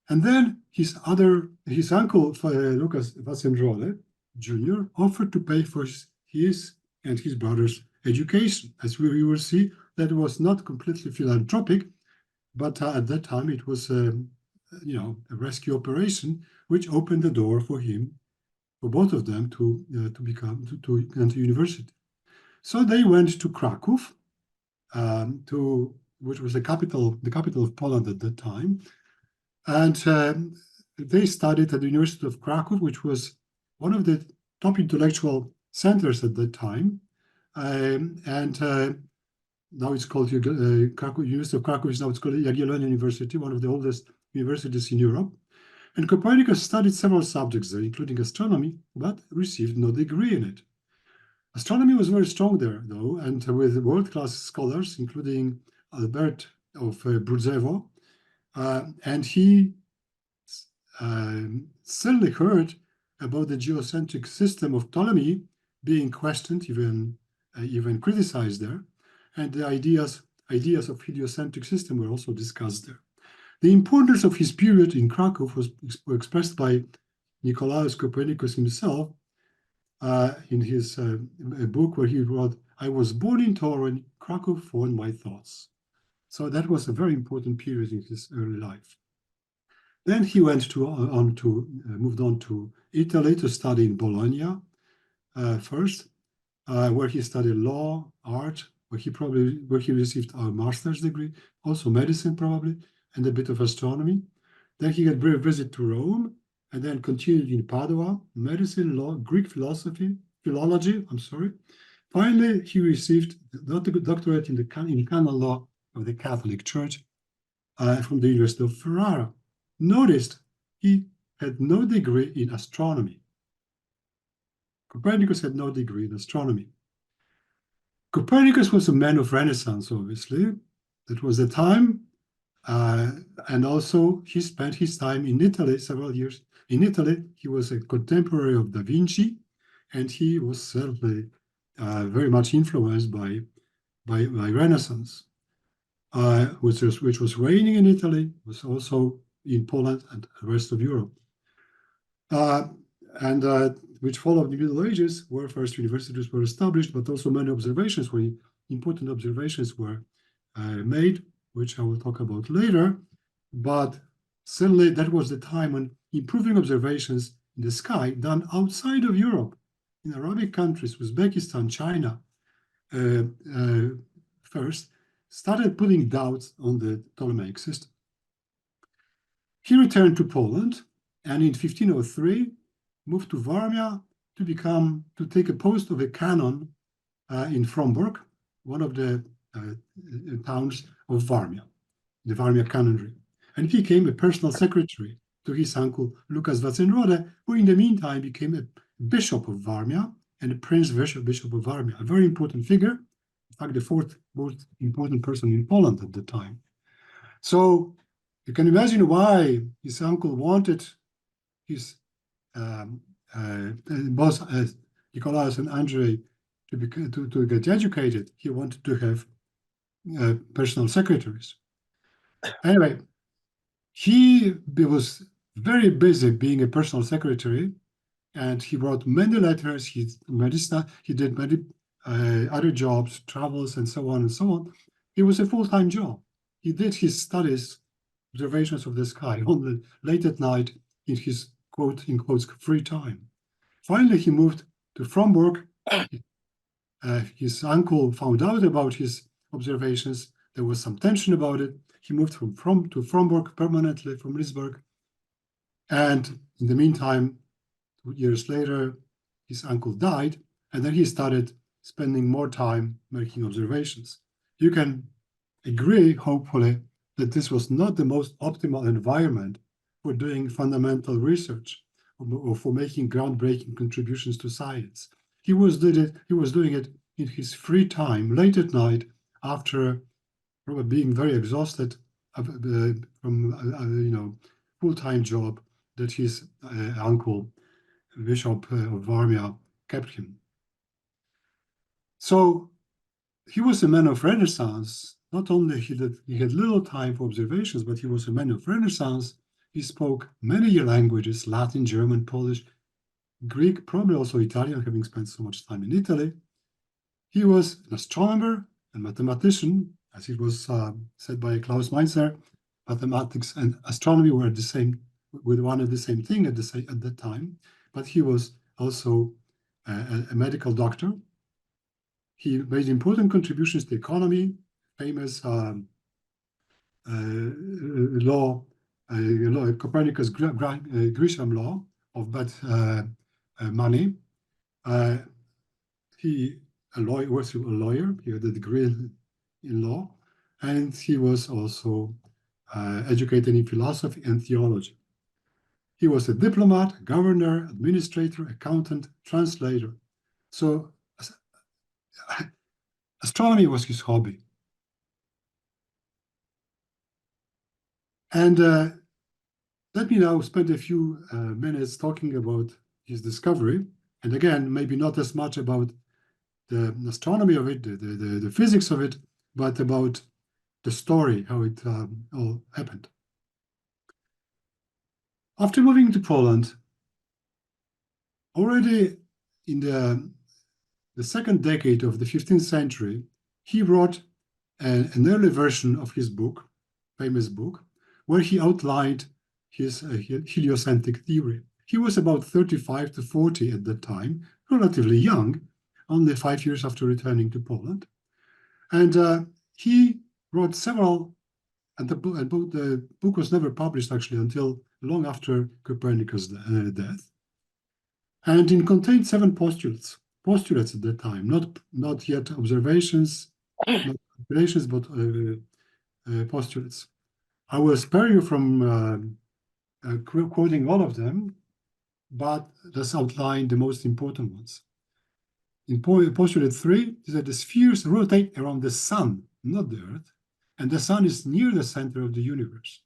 And then his uncle, Lucas Wassenrode Jr., offered to pay for his and his brother's education. As we will see, that was not completely philanthropic, but at that time it was a rescue operation which opened the door for both of them to enter university. So they went to Krakow, which was the capital of Poland at that time, and they studied at the University of Krakow, which was one of the top intellectual centers at that time, and now it's called University of Krakow. Now it's called Jagiellonian University, one of the oldest universities in Europe. And Copernicus studied several subjects there, including astronomy, but received no degree in it. Astronomy was very strong there, though, and with world-class scholars, including Albert of Brudzewo, and he certainly heard about the geocentric system of Ptolemy being questioned, even criticized there, and the ideas of heliocentric system were also discussed there. The importance of his period in Krakow was expressed by Nicolaus Copernicus himself in his book where he wrote, "I was born in Torun, Krakow formed my thoughts." So that was a very important period in his early life. Then he moved on to Italy to study in Bologna first, where he studied law, art, where he received a master's degree, also medicine probably, and a bit of astronomy. Then he got a brief visit to Rome, and then continued in Padua, medicine, law, Greek philology. Finally, he received the doctorate in canon law of the Catholic Church from the University of Ferrara. Notice he had no degree in astronomy. Copernicus had no degree in astronomy. Copernicus was a man of Renaissance, obviously. That was the time. And also he spent his time in Italy, several years. In Italy, he was a contemporary of Da Vinci, and he was certainly very much influenced by Renaissance, which was reigning in Italy, was also in Poland and the rest of Europe. Which followed the Middle Ages, where first universities were established, but also many important observations were made, which I will talk about later. But certainly that was the time when improving observations in the sky done outside of Europe, in Arabic countries, Uzbekistan, China, first, started putting doubts on the Ptolemaic system. He returned to Poland, and in 1503, moved to Varmia to take a post of a canon in Frombork, one of the towns of Varmia, the Varmia canonry. And he became a personal secretary to his uncle Lucas Wassenrode, who in the meantime became a bishop of Varmia and a prince bishop of Varmia, a very important figure, in fact, the fourth most important person in Poland at the time. So you can imagine why his uncle wanted his both Nicolaus and Andrei to get educated. He wanted to have personal secretaries. Anyway, he was very busy being a personal secretary, and he wrote many letters. He did many other jobs, travels, and so on and so on. It was a full-time job. he did his studies, observations of the sky only late at night in his quote in quotes free time. Finally, he moved to Fromberg. His uncle found out about his observations. There was some tension about it. He moved to Fromberg permanently from Lisburg. And in the meantime, 2 years later, his uncle died, and then he started spending more time making observations. You can agree, hopefully, that this was not the most optimal environment for doing fundamental research or for making groundbreaking contributions to science. He was doing it in his free time, late at night, after probably being very exhausted from full-time job that his uncle, Bishop of Varmia, kept him. So he was a man of Renaissance. Not only he had little time for observations, but he was a man of Renaissance. He spoke many languages: Latin, German, Polish, Greek, probably also Italian, having spent so much time in Italy. He was an astronomer and mathematician, as it was said by Klaus Mainzer. Mathematics and astronomy were one and the same thing at that time. But he was also a medical doctor. He made important contributions to economy, famous law, Copernicus Grisham law of bad money. He was a lawyer. He had a degree in law, and he was also educated in philosophy and theology. He was a diplomat, governor, administrator, accountant, translator. So astronomy was his hobby. And let me now spend a few minutes talking about his discovery. And again, maybe not as much about the astronomy of it, the physics of it, but about the story, how it all happened. After moving to Poland, already in the second decade of the 15th century, he wrote an early version of his book, famous book, where he outlined his heliocentric theory. He was about 35 to 40 at that time, relatively young, only 5 years after returning to Poland. And he wrote several, and the book was never published actually until long after Copernicus' death. And it contained 7 postulates at that time, not yet observations, not calculations, but postulates. I will spare you from quoting all of them, but let's outline the most important ones. In postulate 3, is that the spheres rotate around the sun, not the Earth, and the sun is near the center of the universe.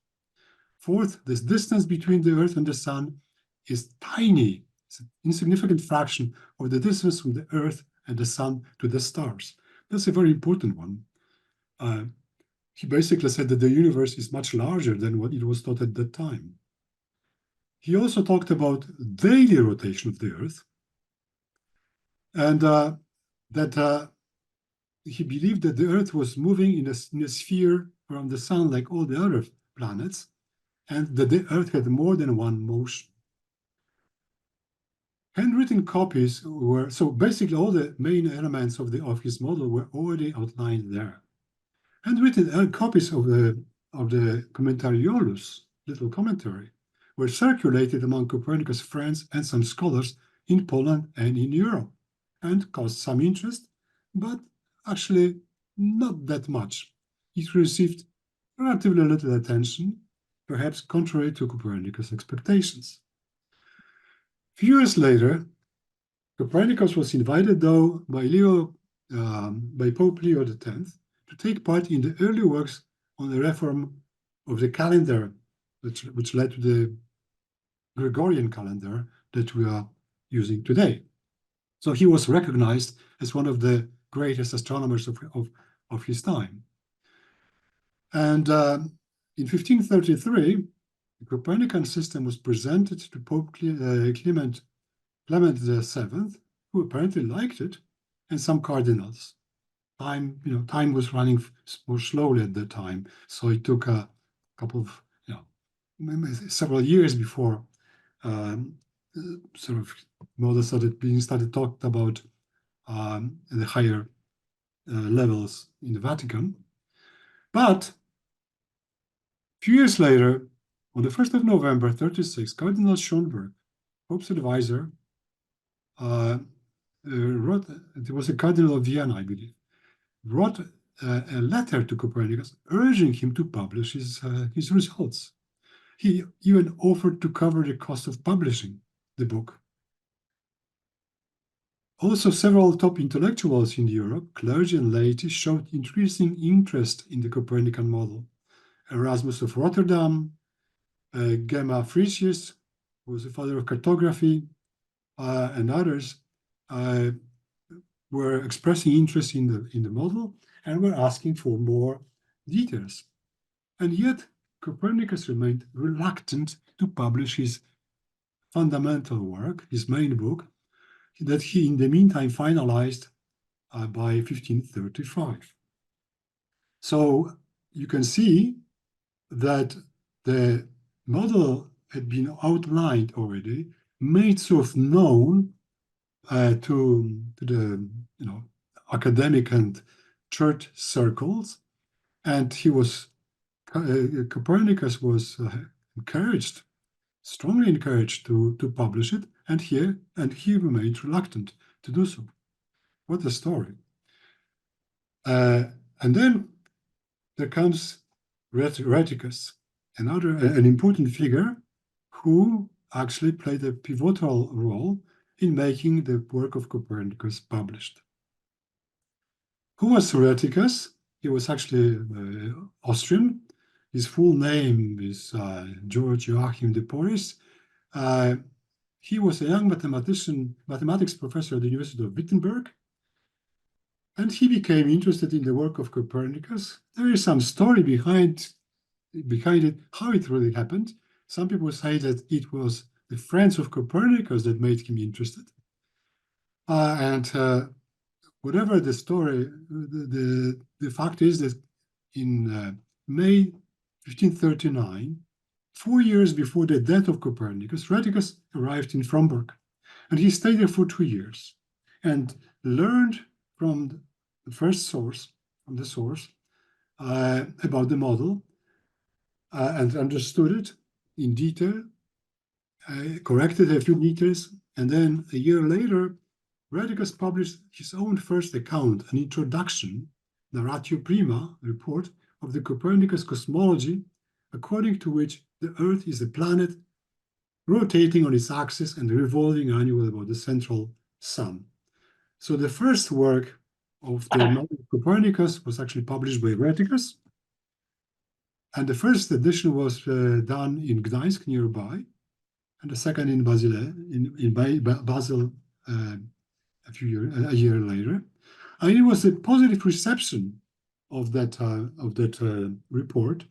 Fourth, this distance between the Earth and the sun is tiny. It's an insignificant fraction of the distance from the Earth and the sun to the stars. That's a very important one. He basically said that the universe is much larger than what it was thought at that time. He also talked about daily rotation of the Earth, and that he believed that the Earth was moving in a sphere around the sun like all the other planets, and that the Earth had more than one motion. Handwritten copies were, so basically all the main elements of his model were already outlined there. Handwritten copies of the Commentariolus, little commentary, were circulated among Copernicus' friends and some scholars in Poland and in Europe, and caused some interest, but actually not that much. It received relatively little attention, perhaps contrary to Copernicus' expectations. A few years later, Copernicus was invited, though, by Pope Leo X to take part in the early works on the reform of the calendar, which led to the Gregorian calendar that we are using today. So he was recognized as one of the greatest astronomers of his time. And in 1533, the Copernican system was presented to Pope Clement VII, who apparently liked it, and some cardinals. time was running more slowly at that time. So it took a couple of, several years before sort of models started talked about the higher levels in the Vatican. But a few years later, on the 1st of November 1936, Cardinal Schönberg, Pope's advisor, wrote, it was a Cardinal of Vienna, I believe, wrote a letter to Copernicus urging him to publish his results. He even offered to cover the cost of publishing the book. Also, several top intellectuals in Europe, clergy and laity, showed increasing interest in the Copernican model. Erasmus of Rotterdam, Gemma Frisius, who was the father of cartography, and others were expressing interest in the model and were asking for more details. And yet, Copernicus remained reluctant to publish his fundamental work, his main book, that he in the meantime finalized by 1535. So you can see that the model had been outlined already, made sort of known to the academic and church circles, and he was Copernicus was encouraged, strongly encouraged to publish it, and he remained reluctant to do so. What a story! And then there comes Rheticus, an important figure who actually played a pivotal role in making the work of Copernicus published. Who was Rheticus? He was actually Austrian. His full name is George Joachim de Porres. He was a young mathematics professor at the University of Wittenberg, and he became interested in the work of Copernicus. There is some story behind it, how it really happened. Some people say that it was the friends of Copernicus that made him interested. Whatever the story, the fact is that in May 1539, 4 years before the death of Copernicus, Rheticus arrived in Fromberg, and he stayed there for 2 years and learned from the source about the model and understood it in detail, corrected a few details, and then a year later, Rheticus published his own first account, an introduction, Narratio Prima, report of the Copernicus cosmology, according to which the Earth is a planet rotating on its axis and revolving annually about the central sun. So the first work of the model of Copernicus was actually published by Rheticus, and the first edition was done in Gdańsk nearby, and the second in Basel a year later. And it was a positive reception of that report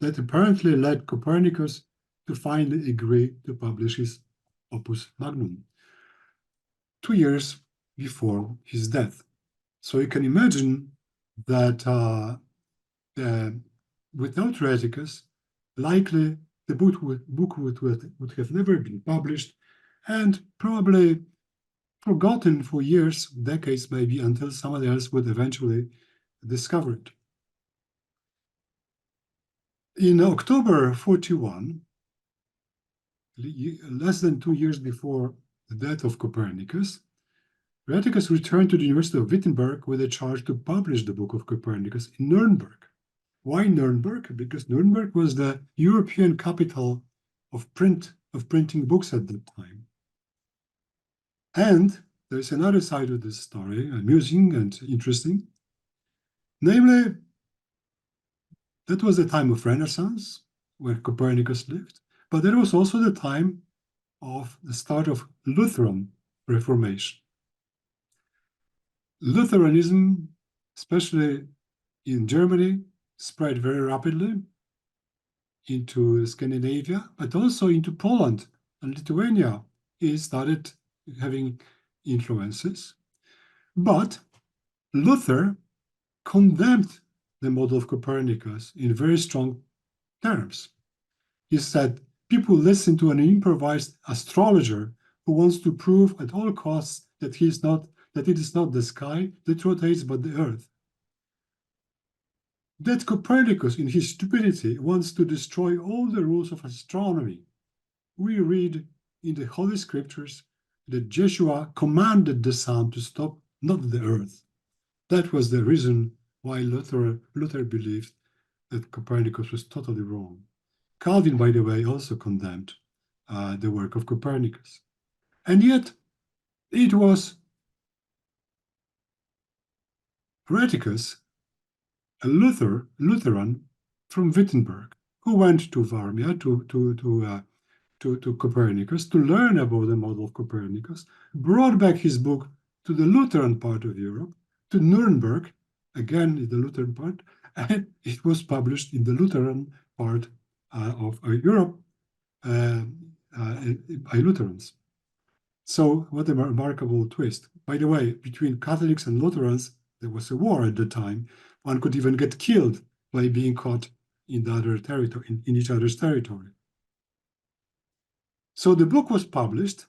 that apparently led Copernicus to finally agree to publish his Opus Magnum 2 years before his death. So you can imagine that without Rheticus, likely the book would have never been published and probably forgotten for years, decades maybe, until somebody else would eventually discover it. In October 41, less than 2 years before the death of Copernicus, Rheticus returned to the University of Wittenberg with a charge to publish the book of Copernicus in Nuremberg. Why Nuremberg? Because Nuremberg was the European capital of printing books at that time. And there's another side of this story, amusing and interesting. Namely, that was the time of Renaissance, where Copernicus lived, but that was also the time of the start of Lutheran Reformation. Lutheranism, especially in Germany, spread very rapidly into Scandinavia, but also into Poland and Lithuania. It started having influences. But Luther condemned the model of Copernicus in very strong terms. He said, people listen to an improvised astrologer who wants to prove at all costs that it is not the sky that rotates, but the earth. That Copernicus, in his stupidity, wants to destroy all the rules of astronomy. We read in the Holy Scriptures that Joshua commanded the sun to stop, not the earth. That was the reason why Luther believed that Copernicus was totally wrong. Calvin, by the way, also condemned the work of Copernicus. And yet, it was Rheticus, a Lutheran from Wittenberg, who went to Warmia, to Copernicus, to learn about the model of Copernicus, brought back his book to the Lutheran part of Europe, to Nuremberg, again in the Lutheran part, and it was published in the Lutheran part of Europe by Lutherans. So what a remarkable twist. By the way, between Catholics and Lutherans, there was a war at the time. One could even get killed by being caught in the other territory, in each other's territory. So the book was published.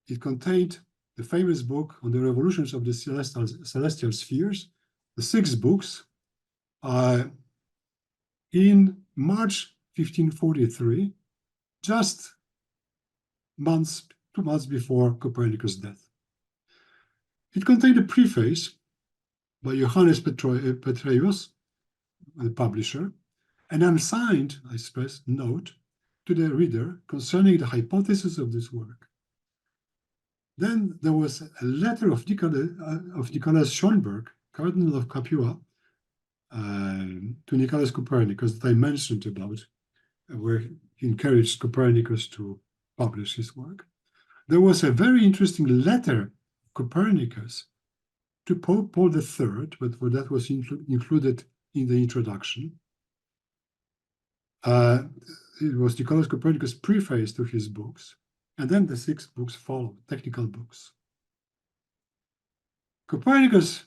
It contained the famous book on the revolutions of the celestial spheres, the 6 books. In March 1543, just 2 months before Copernicus' death. It contained a preface by Johannes Petreius, the publisher, an unsigned, I stress, note to the reader concerning the hypothesis of this work. Then there was a letter of Nicolaus Schönberg, Cardinal of Capua, to Nicolaus Copernicus that I mentioned about, where he encouraged Copernicus to publish his work. There was a very interesting letter of Copernicus to Pope Paul III, but that was included in the introduction. It was Nicolaus Copernicus' preface to his books, and then the 6 books followed, technical books. Copernicus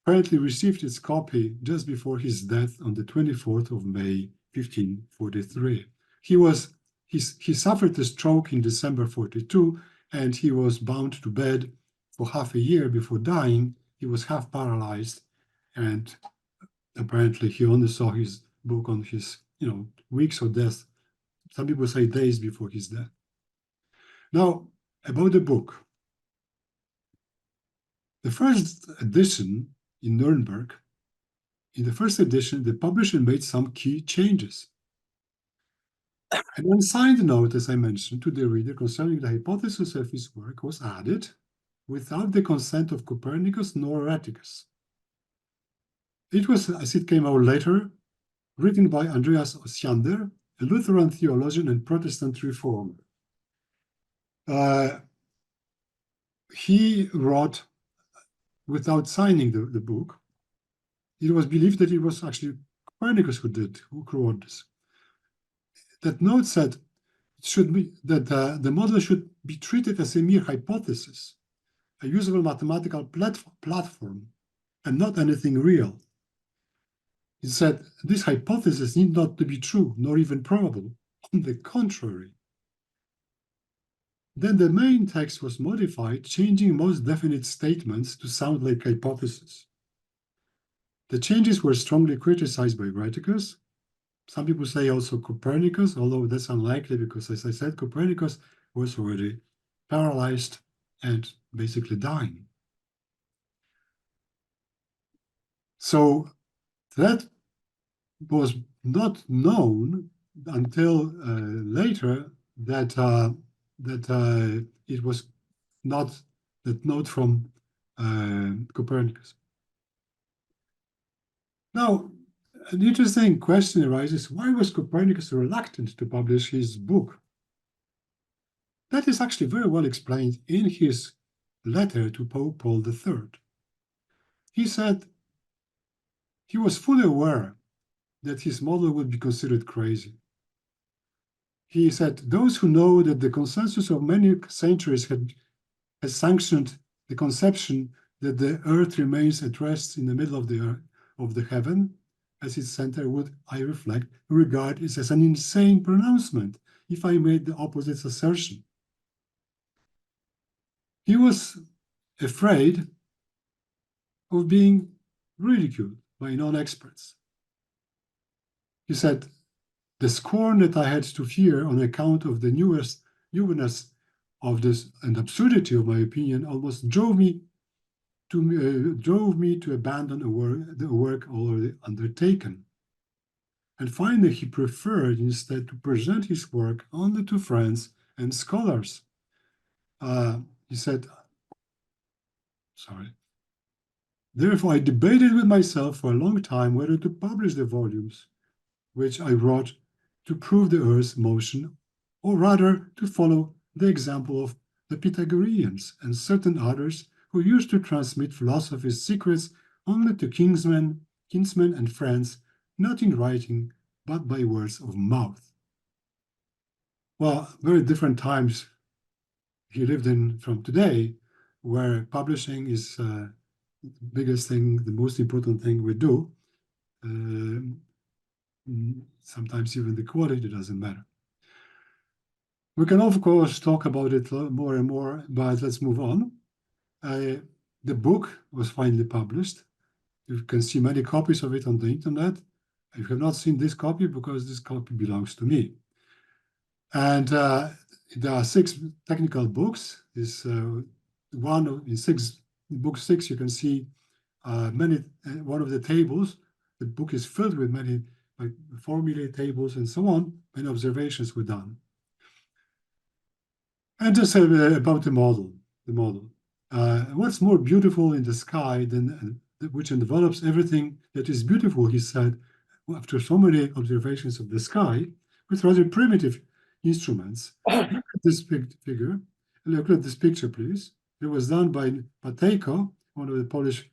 apparently received its copy just before his death on the 24th of May, 1543. He suffered a stroke in December 42, and he was bound to bed for half a year before dying. He was half paralyzed, and apparently he only saw his book on his, weeks of death. Some people say days before his death. Now, about the book. The first edition in Nuremberg, in the first edition, the publisher made some key changes. An unsigned note, as I mentioned, to the reader concerning the hypothesis of his work was added without the consent of Copernicus nor Rheticus. It was, as it came out later, written by Andreas Osiander, a Lutheran theologian and Protestant reformer. He wrote without signing the book. It was believed that it was actually Copernicus who wrote this. That note said that the model should be treated as a mere hypothesis, a usable mathematical platform, and not anything real. It said this hypothesis need not to be true, nor even probable. On the contrary. Then the main text was modified, changing most definite statements to sound like hypotheses. The changes were strongly criticized by Rheticus. Some people say also Copernicus, although that's unlikely because, as I said, Copernicus was already paralyzed and basically dying. So that was not known until later that it was not that note from Copernicus. Now, an interesting question arises: why was Copernicus reluctant to publish his book? That is actually very well explained in his letter to Pope Paul III. He said he was fully aware that his model would be considered crazy. He said, those who know that the consensus of many centuries has sanctioned the conception that the Earth remains at rest in the middle of the heaven as its center would, I reflect, regard it as an insane pronouncement if I made the opposite assertion. He was afraid of being ridiculed by non-experts. He said, the scorn that I had to fear on account of the newness of this and absurdity of my opinion almost drove me to abandon the work already undertaken. And finally, he preferred instead to present his work only to friends and scholars. He said, therefore, I debated with myself for a long time whether to publish the volumes which I wrote to prove the Earth's motion, or rather to follow the example of the Pythagoreans and certain others who used to transmit philosophy's secrets only to kinsmen and friends, not in writing, but by words of mouth. Well, very different times he lived in from today, where publishing is the biggest thing, the most important thing we do. Sometimes even the quality doesn't matter. We can, of course, talk about it more and more, but let's move on. The book was finally published. You can see many copies of it on the internet. I have not seen this copy because this copy belongs to me. And there are 6 technical books. This one in book 6, you can see one of the tables. The book is filled with many formulae tables and so on, and observations were done. And just about the model. What's more beautiful in the sky than which envelops everything that is beautiful, he said, after so many observations of the sky with rather primitive instruments. Look at this figure. Look at this picture, please. It was done by Matejko, one of the Polish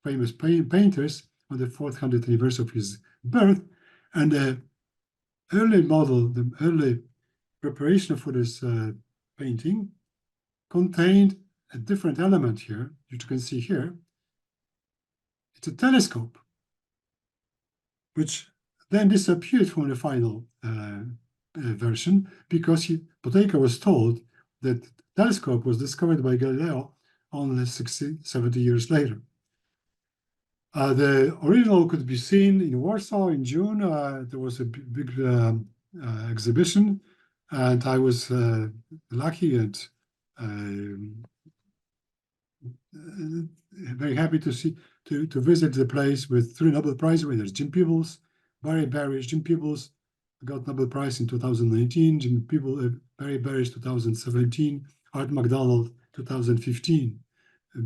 famous painters, on the 400th anniversary of his birth. And the early model, the early preparation for this painting contained a different element here, which you can see here. It's a telescope, which then disappeared from the final version because Matejko was told that the telescope was discovered by Galileo only 60, 70 years later. The original could be seen in Warsaw in June. There was a big exhibition, and I was lucky and very happy to visit the place with 3 Nobel Prize winners: Jim Peebles, Barry Barish. Jim Peebles got Nobel Prize in 2019. Barry Barish 2017. Art MacDonald 2015.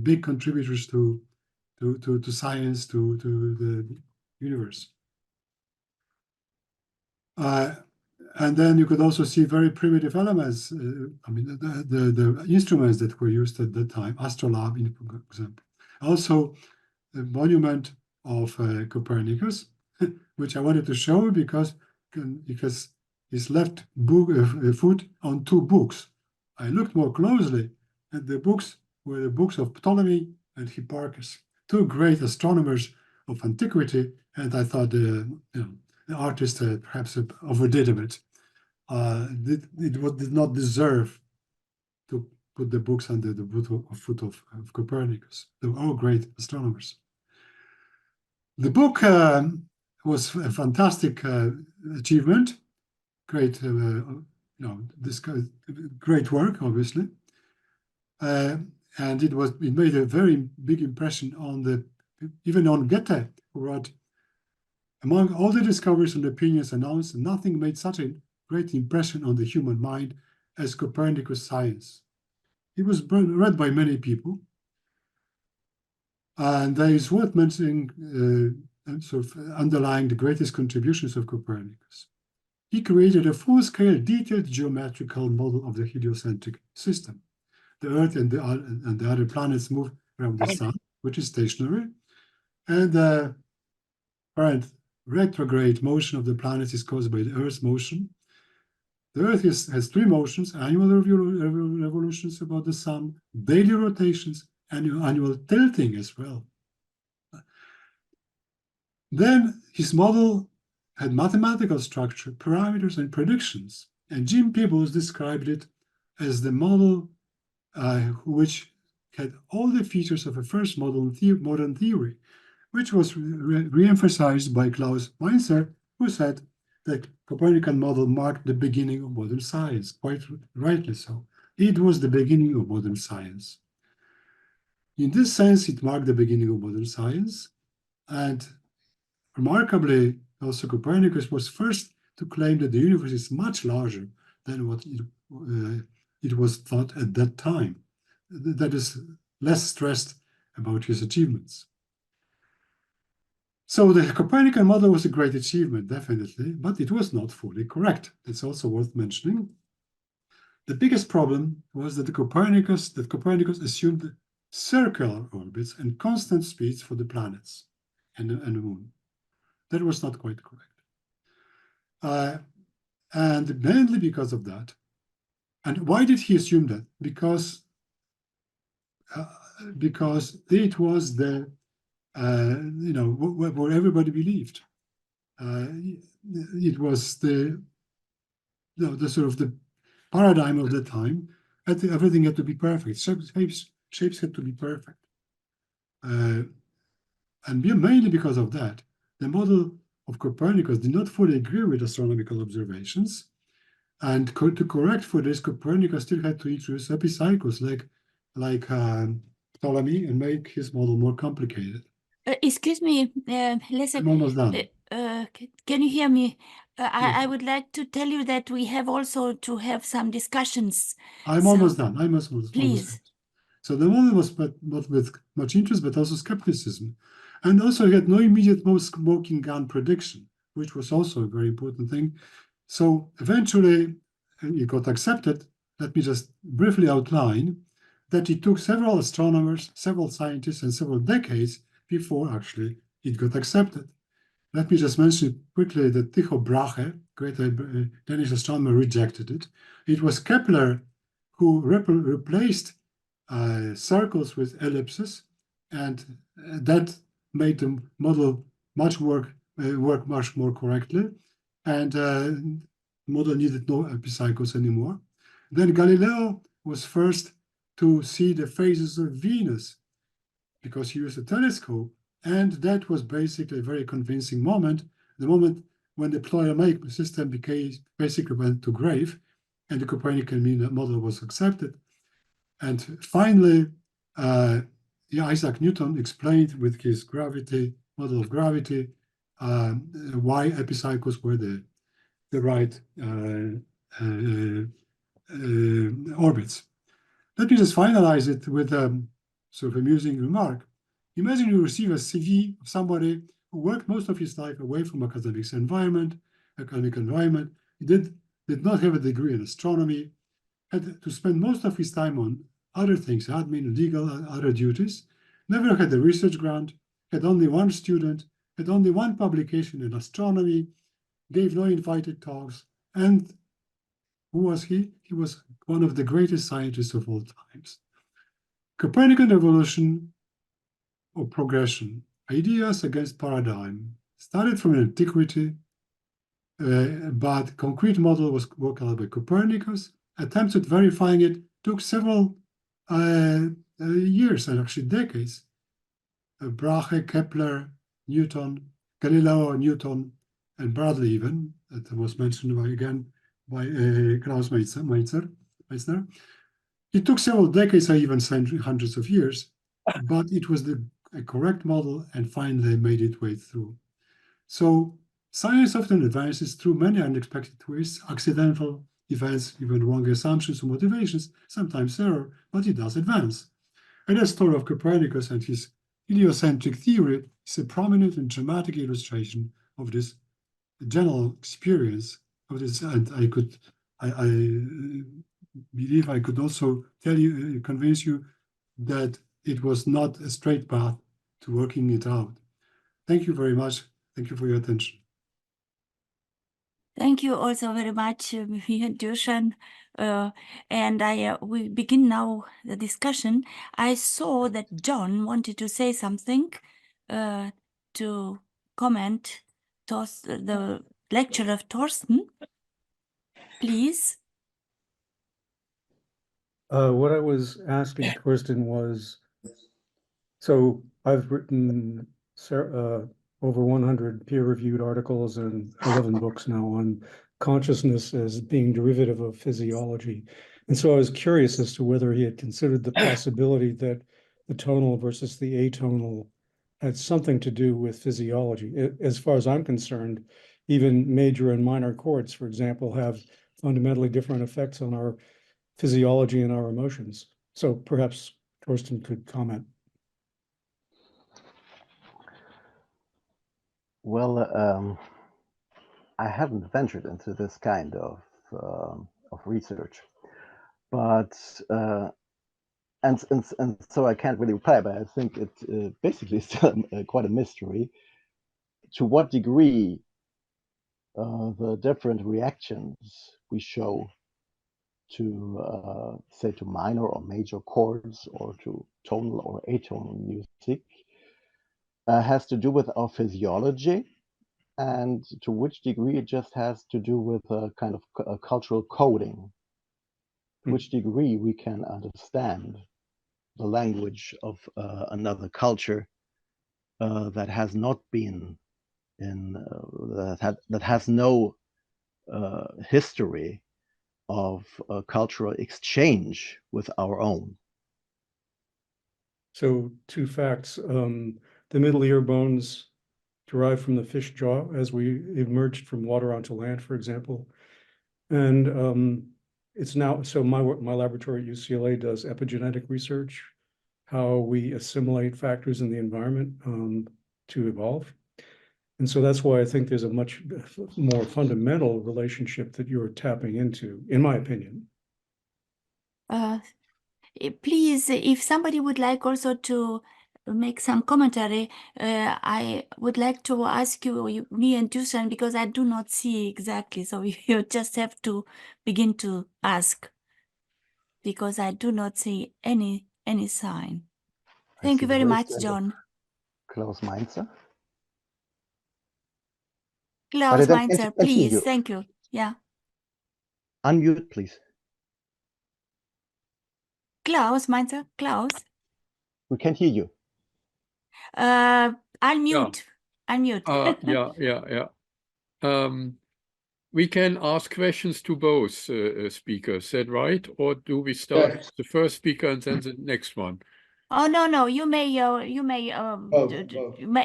Big contributors to science, to the universe. And then you could also see very primitive elements. I mean, the instruments that were used at that time, astrolabe, for example. Also, the monument of Copernicus, which I wanted to show because his left foot on 2 books. I looked more closely, and the books were the books of Ptolemy and Hipparchus, 2 great astronomers of antiquity, and I thought the artist perhaps overdid a bit. It did not deserve to put the books under the foot of Copernicus. They were all great astronomers. The book was a fantastic achievement, great, great work, obviously. And it made a very big impression even on Goethe, who wrote, among all the discoveries and opinions announced, nothing made such a great impression on the human mind as Copernicus' science. It was read by many people, and there is worth mentioning sort of underlying the greatest contributions of Copernicus. He created a full-scale, detailed geometrical model of the heliocentric system. The Earth and the other planets move around the Sun, which is stationary, and the current retrograde motion of the planets is caused by the Earth's motion. The Earth has 3 motions: annual revolutions about the Sun, daily rotations, annual tilting as well. Then his model had mathematical structure, parameters, and predictions. And Jim Peebles described it as the model which had all the features of a first modern theory, which was re-emphasized by Klaus Mainzer, who said that Copernican model marked the beginning of modern science, quite rightly so. It was the beginning of modern science. In this sense, it marked the beginning of modern science, and remarkably, also Copernicus was first to claim that the universe is much larger than what it was thought at that time. That is less stressed about his achievements. So the Copernican model was a great achievement, definitely, but it was not fully correct. It's also worth mentioning. The biggest problem was that Copernicus assumed circular orbits and constant speeds for the planets and the moon. That was not quite correct. And mainly because of that. And why did he assume that? Because it was the, what everybody believed. It was the sort of the paradigm of the time. Everything had to be perfect. Shapes had to be perfect. And mainly because of that, the model of Copernicus did not fully agree with astronomical observations. And to correct for this, Copernicus still had to introduce epicycles like Ptolemy and make his model more complicated. Excuse me, Leszek. I'm almost done. Can you hear me? Yes. I would like to tell you that we have also to have some discussions. I'm almost done. I'm almost please. finished. So the model was not with much interest, but also skepticism. And also he had no immediate smoking gun prediction, which was also a very important thing. So eventually it got accepted. Let me just briefly outline that it took several astronomers, several scientists, and several decades before actually it got accepted. Let me just mention quickly that Tycho Brahe, great Danish astronomer, rejected it. It was Kepler who replaced circles with ellipses, and that made the model work much more correctly. And the model needed no epicycles anymore. Then Galileo was first to see the phases of Venus because he used a telescope, and that was basically a very convincing moment, the moment when the Ptolemaic system basically went to grave, and the Copernican model was accepted. And finally, Isaac Newton explained with his model of gravity, why epicycles were the right orbits. Let me just finalize it with a sort of amusing remark. Imagine you receive a CV of somebody who worked most of his life away from academic environment. He did not have a degree in astronomy, had to spend most of his time on other things, admin, legal, and other duties, never had a research grant, had only one student, had only one publication in astronomy, gave no invited talks, and who was he? He was one of the greatest scientists of all times. Copernican revolution or progression, ideas against paradigm, started from antiquity, but concrete model was worked out by Copernicus. Attempts at verifying it took several years and actually decades. Brahe, Kepler, Newton, Galileo, Newton, and Bradley even, that was mentioned by Klaus Mainzer. It took several decades or even hundreds of years, but it was a correct model and finally made its way through. So science often advances through many unexpected twists, accidental events, even wrong assumptions or motivations, sometimes error, but it does advance. And the story of Copernicus and his heliocentric theory is a prominent and dramatic illustration of this general experience of this. And I believe I could also convince you that it was not a straight path to working it out. Thank you very much. Thank you for your attention. Thank you also very much, Dušan. And we begin now the discussion. I saw that John wanted to say something to comment the lecture of Thorsten. Please. What I was asking Thorsten was, so I've written over 100 peer-reviewed articles and 11 books now on consciousness as being derivative of physiology. And so I was curious as to whether he had considered the possibility that the tonal versus the atonal had something to do with physiology. As far as I'm concerned, even major and minor chords, for example, have fundamentally different effects on our physiology and our emotions. So perhaps Thorsten could comment. Well, I haven't ventured into this kind of research, but and so I can't really reply. But I think it basically is still quite a mystery to what degree the different reactions we show to say to minor or major chords or to tonal or atonal music has to do with our physiology, and to which degree it just has to do with a kind of a cultural coding, to which degree we can understand the language of another culture that has not been in that has no history of cultural exchange with our own. So 2 facts. The middle ear bones derive from the fish jaw as we emerged from water onto land, for example. And it's now, so my laboratory at UCLA does epigenetic research, how we assimilate factors in the environment to evolve. And so that's why I think there's a much more fundamental relationship that you're tapping into, in my opinion. Please, if somebody would like also to make some commentary, I would like to ask you, me and Dušan, because I do not see exactly. So you just have to begin to ask, because I do not see any sign. Thank you very much, John. Klaus Mainzer. Klaus Mainzer, please. Thank you. Yeah. Unmute, please. Klaus Mainzer, Klaus. We can't hear you. Unmute. Yeah. Unmute. We can ask questions to both speakers, is that right? Or do we start with the first speaker and then the next one? Oh no! You may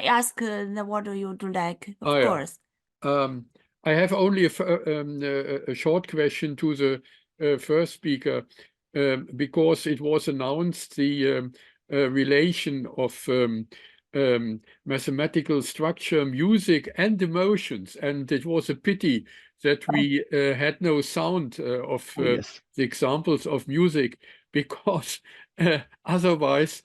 ask what do you like, of course. I have only a short question to the first speaker, because it was announced the relation of mathematical structure, music, and emotions, and it was a pity that we had no sound of the examples of music, because otherwise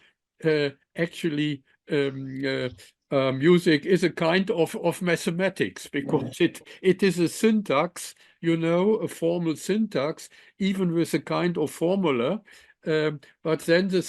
actually music is a kind of mathematics, because it is a syntax, you know, a formal syntax, even with a kind of formula, but then the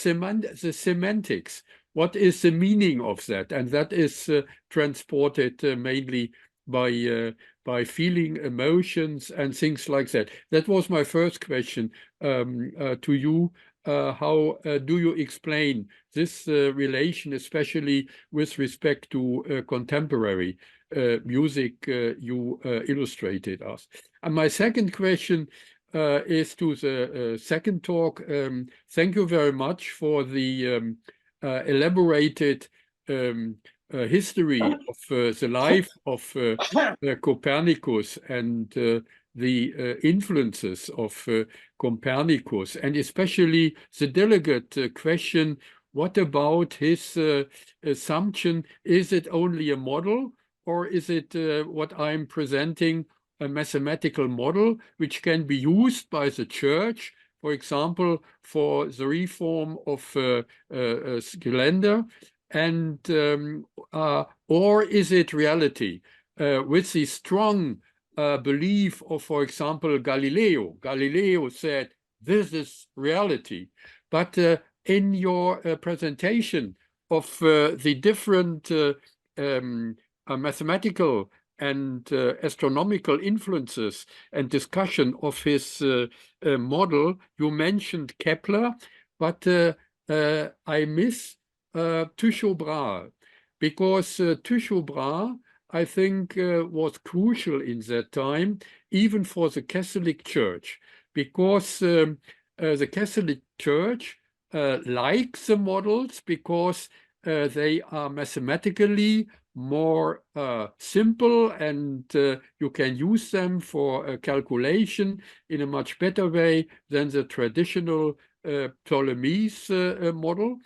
semantics, what is the meaning of that? And that is transported mainly by feeling, emotions, and things like that. That was my first question to you. How do you explain this relation, especially with respect to contemporary music you illustrated us? And my second question is to the second talk. Thank you very much for the elaborated history of the life of Copernicus and the influences of Copernicus, and especially the delicate question, what about his assumption? Is it only a model, or is it what I'm presenting, a mathematical model which can be used by the church, for example, for the reform of Schlander, and or is it reality with the strong belief of, for example, Galileo. Galileo said, this is reality. But in your presentation of the different mathematical and astronomical influences and discussion of his model, you mentioned Kepler, but I miss Tycho Brahe, because Tycho Brahe, I think, was crucial in that time, even for the Catholic Church, because the Catholic Church likes the models because they are mathematically more simple, and you can use them for calculation in a much better way than the traditional Ptolemy's model.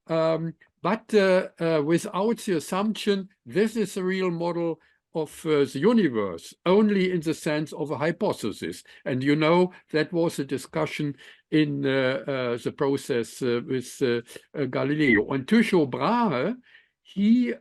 But without the assumption this is the real model of the universe, only in the sense of a hypothesis. And you know, that was a discussion in the process with Galileo. And Tycho Brahe, he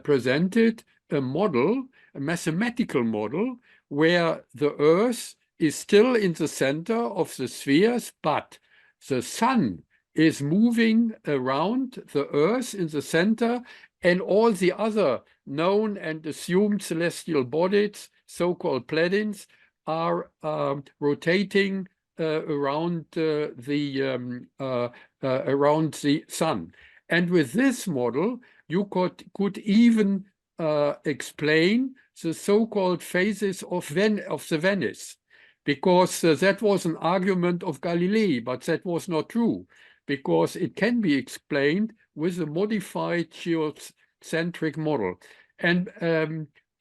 presented a model, a mathematical model, where the Earth is still in the center of the spheres, but the sun is moving around the Earth in the center, and all the other known and assumed celestial bodies, so-called planets, are rotating around the sun. And with this model, you could even explain the so-called phases of the Venice, because that was an argument of Galilei, but that was not true, because it can be explained with a modified geocentric model. And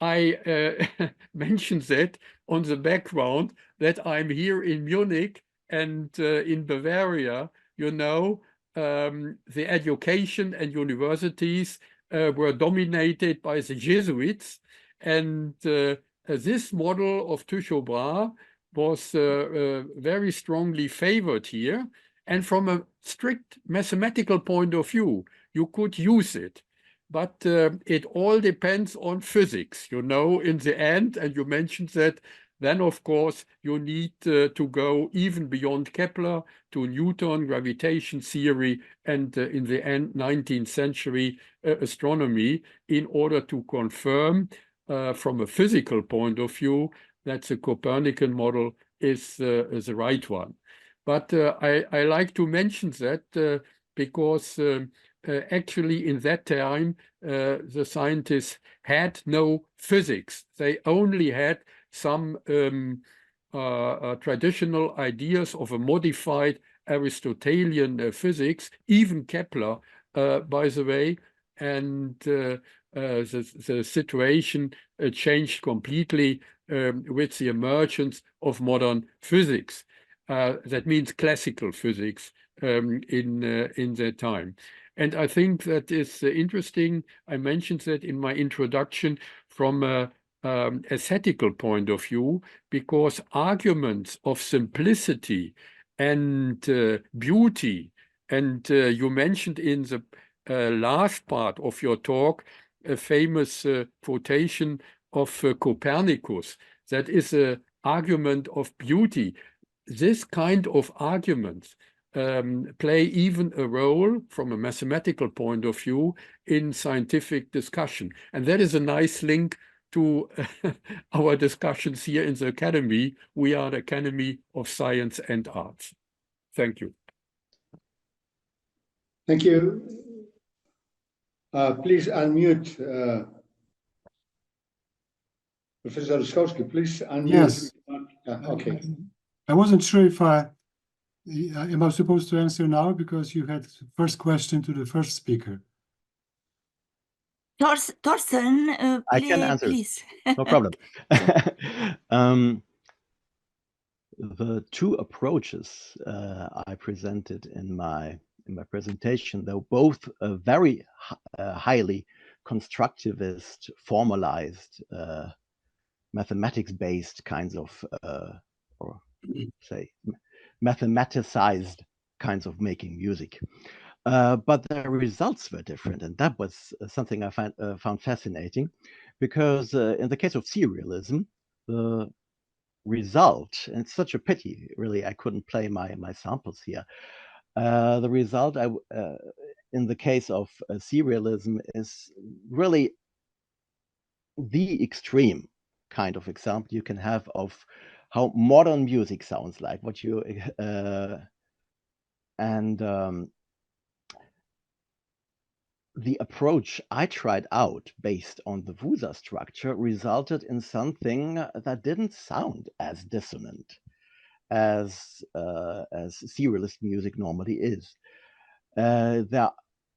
I mentioned that on the background that I'm here in Munich and in Bavaria, you know, the education and universities were dominated by the Jesuits, and this model of Tycho Brahe was very strongly favored here. And from a strict mathematical point of view, you could use it. But it all depends on physics, you know, in the end. And you mentioned that. Then, of course, you need to go even beyond Kepler to Newton, gravitation theory, and in the end, 19th century astronomy, in order to confirm from a physical point of view that the Copernican model is the right one. But I like to mention that because actually in that time, the scientists had no physics. They only had some traditional ideas of a modified Aristotelian physics, even Kepler, by the way, and the situation changed completely with the emergence of modern physics. That means classical physics in that time. And I think that is interesting. I mentioned that in my introduction from a aesthetical point of view, because arguments of simplicity and beauty, and you mentioned in the last part of your talk a famous quotation of Copernicus, that is an argument of beauty. This kind of arguments play even a role from a mathematical point of view in scientific discussion. And that is a nice link to our discussions here in the Academy. We are the Academy of Science and Arts. Thank you. Thank you. Please unmute. Professor Roszkowski, please unmute. Yes. Okay. I wasn't sure if am I supposed to answer now, because you had first question to the first speaker. Thorsten, I can answer. please. No problem. The two approaches I presented in my presentation, though both very highly constructivist, formalized, mathematics-based kinds of, or say, mathematicized kinds of making music. But the results were different, and that was something I found fascinating, because in the case of serialism, the result, and it's such a pity, really, I couldn't play my samples here. The result in the case of serialism is really the extreme kind of example you can have of how modern music sounds like. What you the approach I tried out based on the Vuza structure resulted in something that didn't sound as dissonant as serialist music normally is. There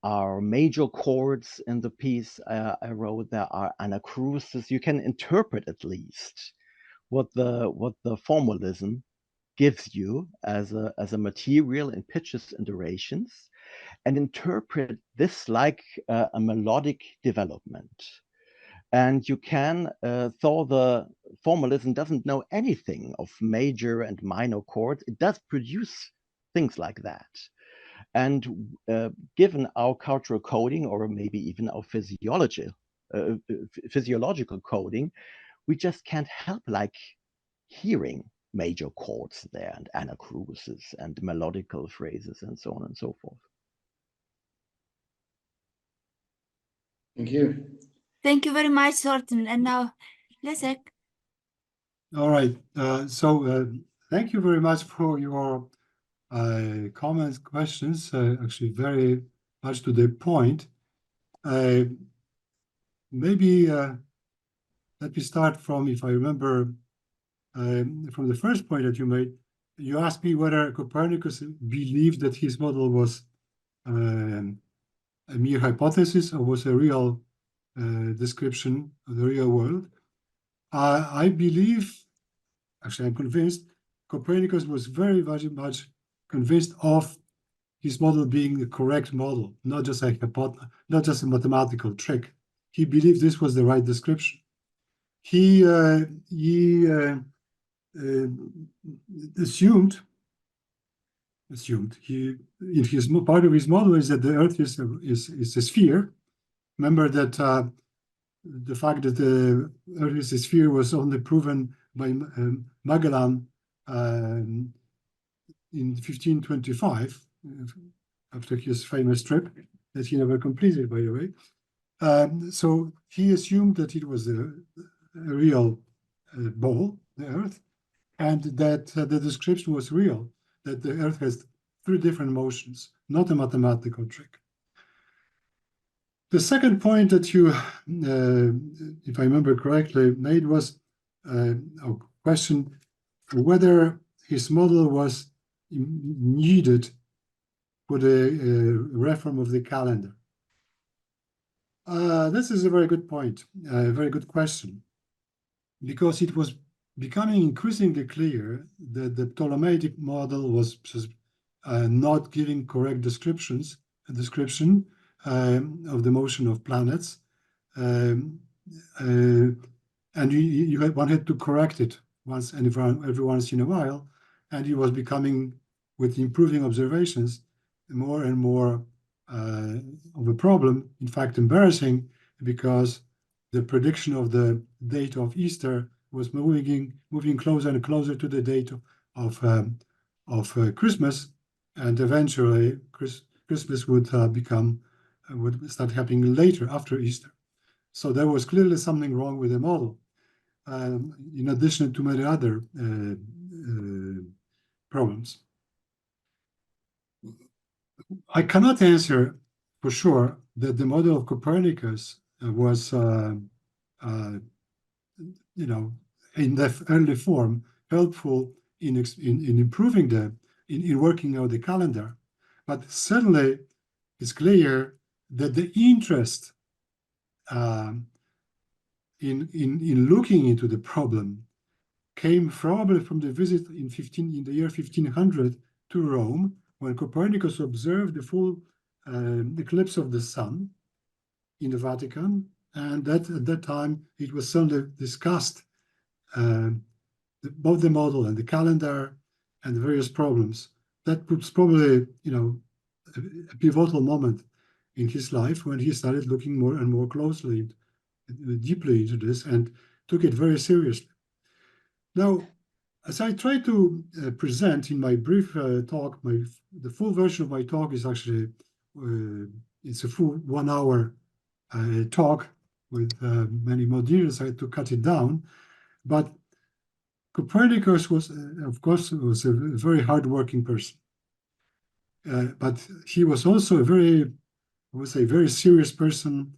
are major chords in the piece I wrote. There are anacrusis. You can interpret at least what the formalism gives you as a material in pitches and durations, and interpret this like a melodic development. And you can, though the formalism doesn't know anything of major and minor chords, it does produce things like that. And given our cultural coding, or maybe even our physiological coding, we just can't help like hearing major chords there, and anacrusis and melodical phrases and so on and so forth. Thank you. Thank you very much, Thorsten. And now, Leszek. All right. Thank you very much for your comments, questions. Actually, very much to the point. Maybe let me start from, if I remember, from the first point that you made. You asked me whether Copernicus believed that his model was a mere hypothesis or was a real description of the real world. I believe, actually I'm convinced, Copernicus was very much convinced of his model being the correct model, not just a mathematical trick. He believed this was the right description. He assumed part of his model is that the Earth is a sphere. Remember that the fact that the Earth is a sphere was only proven by Magellan in 1525, after his famous trip that he never completed, by the way. So he assumed that it was a real ball, the Earth, and that the description was real, that the Earth has 3 different motions, not a mathematical trick. The second point that you, if I remember correctly, made was a question whether his model was needed for the reform of the calendar. This is a very good point, a very good question, because it was becoming increasingly clear that the Ptolemaic model was just, not giving correct description of the motion of planets, and one had to correct it every once in a while, and it was becoming, with improving observations, more and more of a problem. In fact, embarrassing, because the prediction of the date of Easter was moving closer and closer to the date of Christmas, and eventually Christmas would start happening later, after Easter. So there was clearly something wrong with the model, in addition to many other problems. I cannot answer for sure that the model of Copernicus was, in the early form, helpful in improving in working out the calendar, but certainly it's clear that the interest in looking into the problem came probably from the visit in the year 1500 to Rome, when Copernicus observed the full eclipse of the sun in the Vatican, and at that time it was certainly discussed, both the model and the calendar and the various problems. That was probably, a pivotal moment in his life when he started looking more and more closely deeply into this and took it very seriously. Now, as I try to present in my brief talk, the full version of my talk is actually, it's a full 1 hour talk with many more details. I had to cut it down. But Copernicus was, of course, was a very hardworking person. But he was also a very, I would say, very serious person.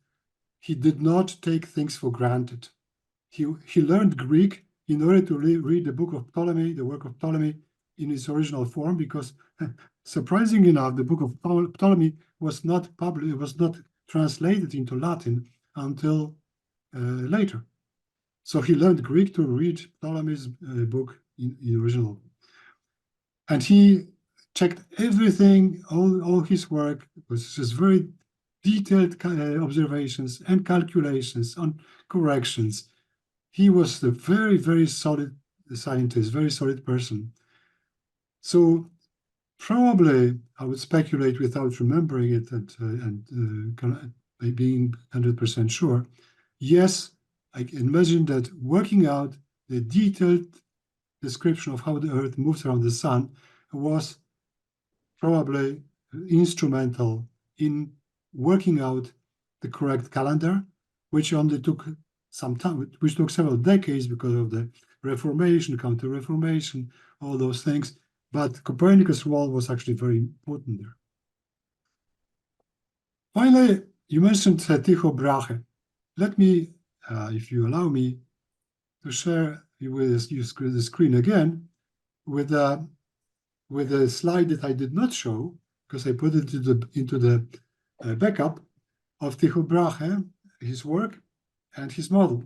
He did not take things for granted. He learned Greek in order to read the book of Ptolemy, the work of Ptolemy in its original form, because surprisingly enough, the book of Ptolemy was not published, it was not translated into Latin until later. So he learned Greek to read Ptolemy's book in original. And he checked everything, all his work was just very detailed observations and calculations on corrections. He was a very, very solid scientist, very solid person. So probably I would speculate without remembering it and being 100% sure. Yes, I can imagine that working out the detailed description of how the Earth moves around the sun was probably instrumental in working out the correct calendar, which only took some time, which took several decades because of the Reformation, Counter-Reformation, all those things. But Copernicus' role was actually very important there. Finally, you mentioned Tycho Brahe. Let me, if you allow me, to share with you the screen again with a slide that I did not show because I put it into the backup of Tycho Brahe, his work and his model.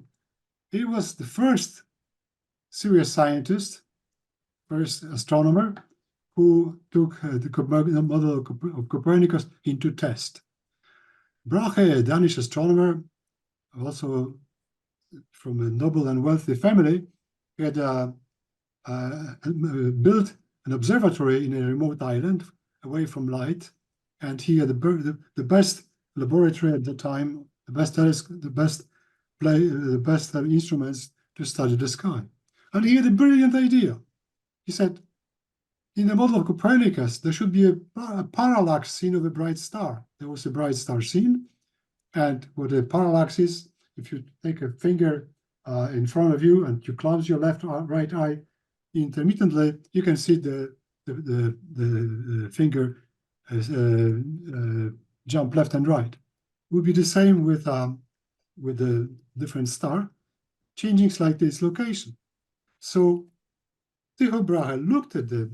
He was the first serious scientist, first astronomer who took the model of Copernicus into test. Brahe, a Danish astronomer, also from a noble and wealthy family, had built an observatory in a remote island away from light, and he had the best laboratory at the time, the best instruments to study the sky. And he had a brilliant idea. He said, in the model of Copernicus, there should be a parallax seen of a bright star. There was a bright star seen, and what a parallax is, if you take a finger in front of you and you close your right eye intermittently, you can see the finger jump left and right. It would be the same with the different star, changing slightly its location. So Tycho Brahe looked at the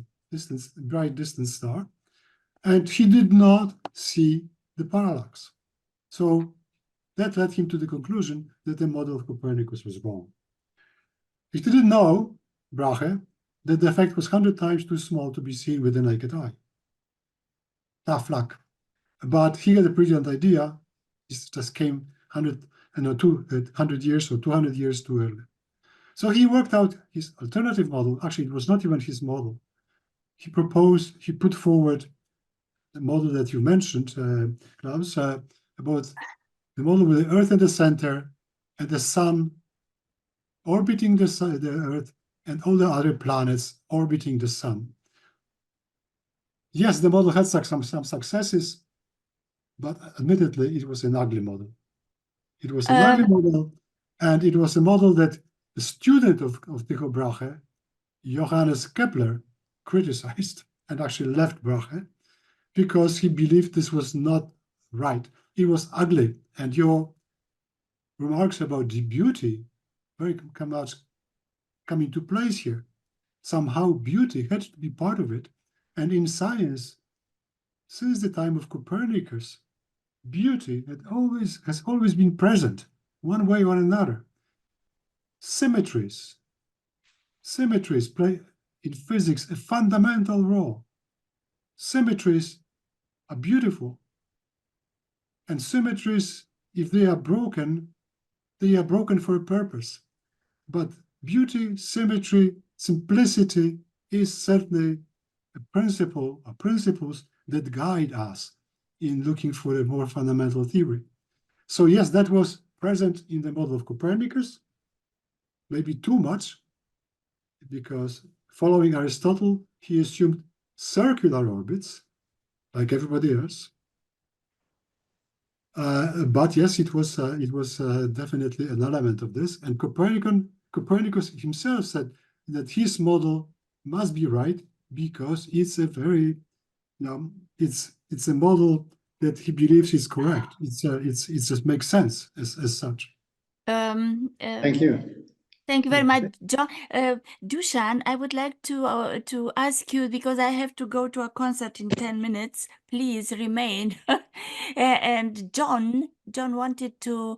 bright distant star, and he did not see the parallax. So that led him to the conclusion that the model of Copernicus was wrong. He didn't know, Brahe, that the effect was 100 times too small to be seen with the naked eye. Tough luck. But he had a brilliant idea. It just came 100 years or 200 years too early. So he worked out his alternative model. Actually, it was not even his model. He put forward the model that you mentioned, Klaus, about the model with the Earth at the center and the sun orbiting the Earth and all the other planets orbiting the sun. Yes, the model had some successes, but admittedly, it was an ugly model. It was an ugly model, and it was a model that the student of Tycho Brahe, Johannes Kepler, criticized and actually left Brahe because he believed this was not right. It was ugly, and your remarks about the beauty very much come into place here. Somehow beauty had to be part of it. And in science, since the time of Copernicus, beauty has always been present, one way or another. Symmetries play in physics a fundamental role. Symmetries are beautiful. And symmetries, if they are broken for a purpose. But beauty, symmetry, simplicity is certainly a principle or principles that guide us in looking for a more fundamental theory. So yes, that was present in the model of Copernicus, maybe too much, because following Aristotle, he assumed circular orbits, like everybody else. But yes, it was definitely an element of this. And Copernicus himself said that his model must be right because it's a very, it's a model that he believes is correct. It just makes sense as such. Thank you. Thank you very much, John. Dušan, I would like to ask you, because I have to go to a concert in 10 minutes. Please remain. And John wanted to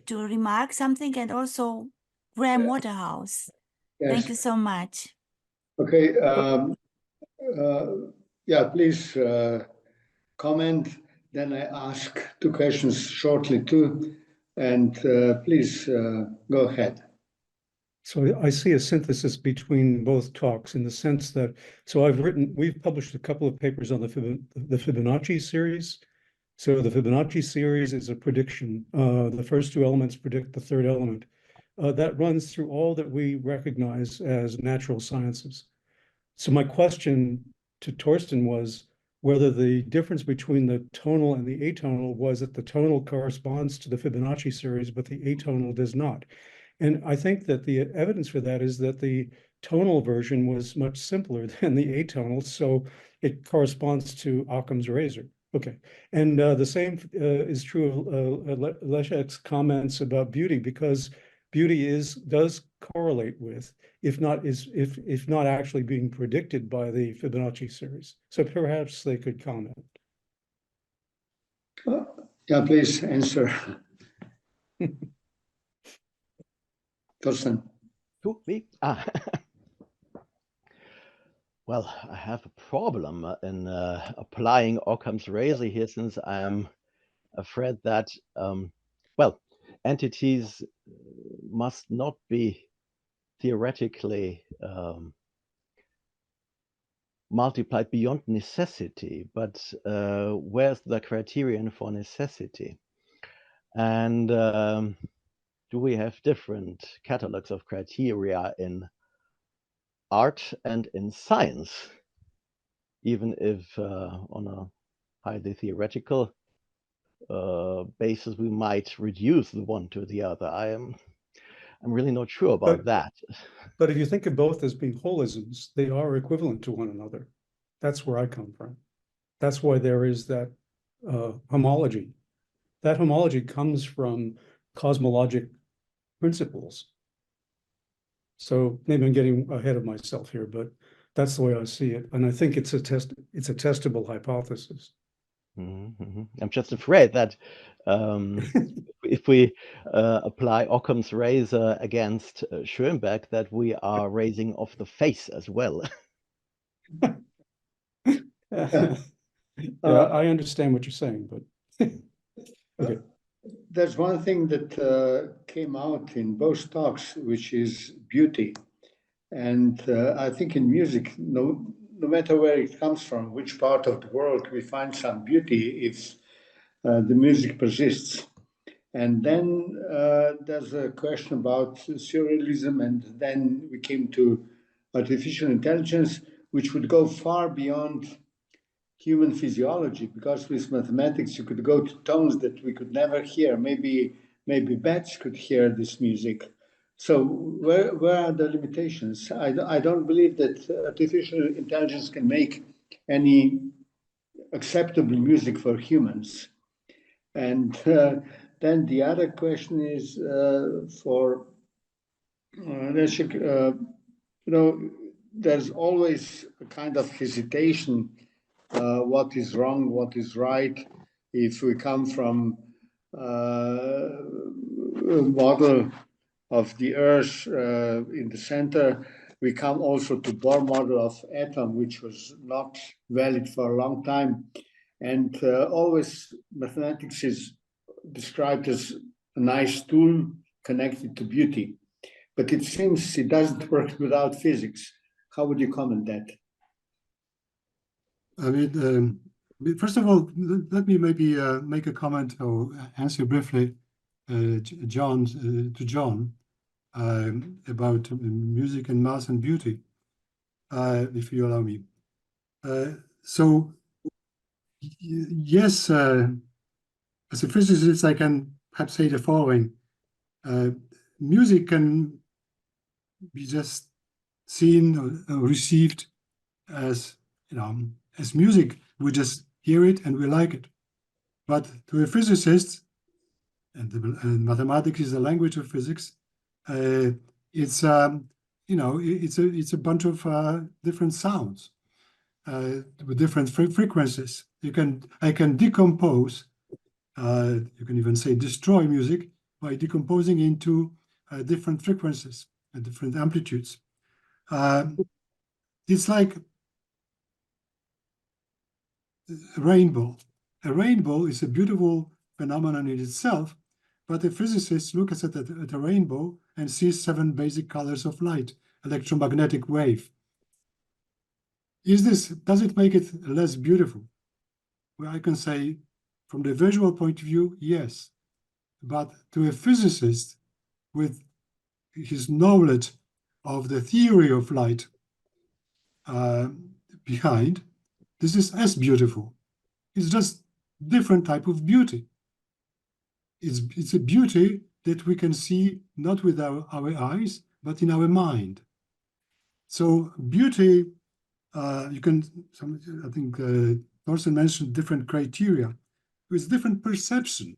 remark something, and also Graham Waterhouse. Yes. Thank you so much. Okay. Yeah, please comment. Then I ask two questions shortly too. And please go ahead. So I see a synthesis between both talks in the sense that, so we've published a couple of papers on the Fibonacci series. So the Fibonacci series is a prediction. The first two elements predict the third element. That runs through all that we recognize as natural sciences. So my question to Thorsten was whether the difference between the tonal and the atonal was that the tonal corresponds to the Fibonacci series, but the atonal does not. And I think that the evidence for that is that the tonal version was much simpler than the atonal, so it corresponds to Occam's razor. Okay, and the same is true of Leszek's comments about beauty, because beauty does correlate with, if not actually being predicted by the Fibonacci series. So perhaps they could comment. Yeah, please answer. Thorsten. Who, me? Well, I have a problem in applying Occam's razor here, since I am afraid that, well, entities must not be theoretically multiplied beyond necessity, but where's the criterion for necessity? And do we have different catalogs of criteria in art and in science, even if on a highly theoretical basis we might reduce the one to the other? I'm really not sure about that. But if you think of both as being holisms, they are equivalent to one another. That's where I come from. That's why there is that homology. That homology comes from cosmologic principles. So maybe I'm getting ahead of myself here, but that's the way I see it. And I think it's a testable hypothesis. Mm-hmm. I'm just afraid that if we apply Occam's razor against Schoenberg, that we are raising off the face as well. Yeah, I understand what you're saying, but okay. There's one thing that came out in both talks, which is beauty. And I think in music, no matter where it comes from, which part of the world, we find some beauty if the music persists. And then there's a question about surrealism, and then we came to artificial intelligence, which would go far beyond human physiology, because with mathematics you could go to tones that we could never hear. Maybe bats could hear this music. So where are the limitations? I don't believe that artificial intelligence can make any acceptable music for humans. And then the other question is for Leszek. There's always a kind of hesitation. What is wrong, what is right? If we come from a model of the Earth in the center, we come also to Bohr model of atom, which was not valid for a long time. And always mathematics is described as a nice tool connected to beauty. But it seems it doesn't work without physics. How would you comment that? I mean, first of all, let me maybe make a comment or answer briefly John about music and mass and beauty, if you allow me. So, yes, as a physicist, I can perhaps say the following. Music can be just seen or received as, as music. We just hear it and we like it. But to a physicist, and mathematics is the language of physics, it's it's a bunch of different sounds with different frequencies. I can decompose. You can even say destroy music by decomposing into different frequencies and different amplitudes. It's like a rainbow. A rainbow is a beautiful phenomenon in itself, but a physicist looks at a rainbow and sees 7 basic colors of light, electromagnetic wave. Does it make it less beautiful? Well, I can say from the visual point of view, yes. But to a physicist with his knowledge of the theory of light behind, this is as beautiful. It's just different type of beauty. It's a beauty that we can see not with our eyes, but in our mind. So beauty, I think Thorsten mentioned different criteria. With different perception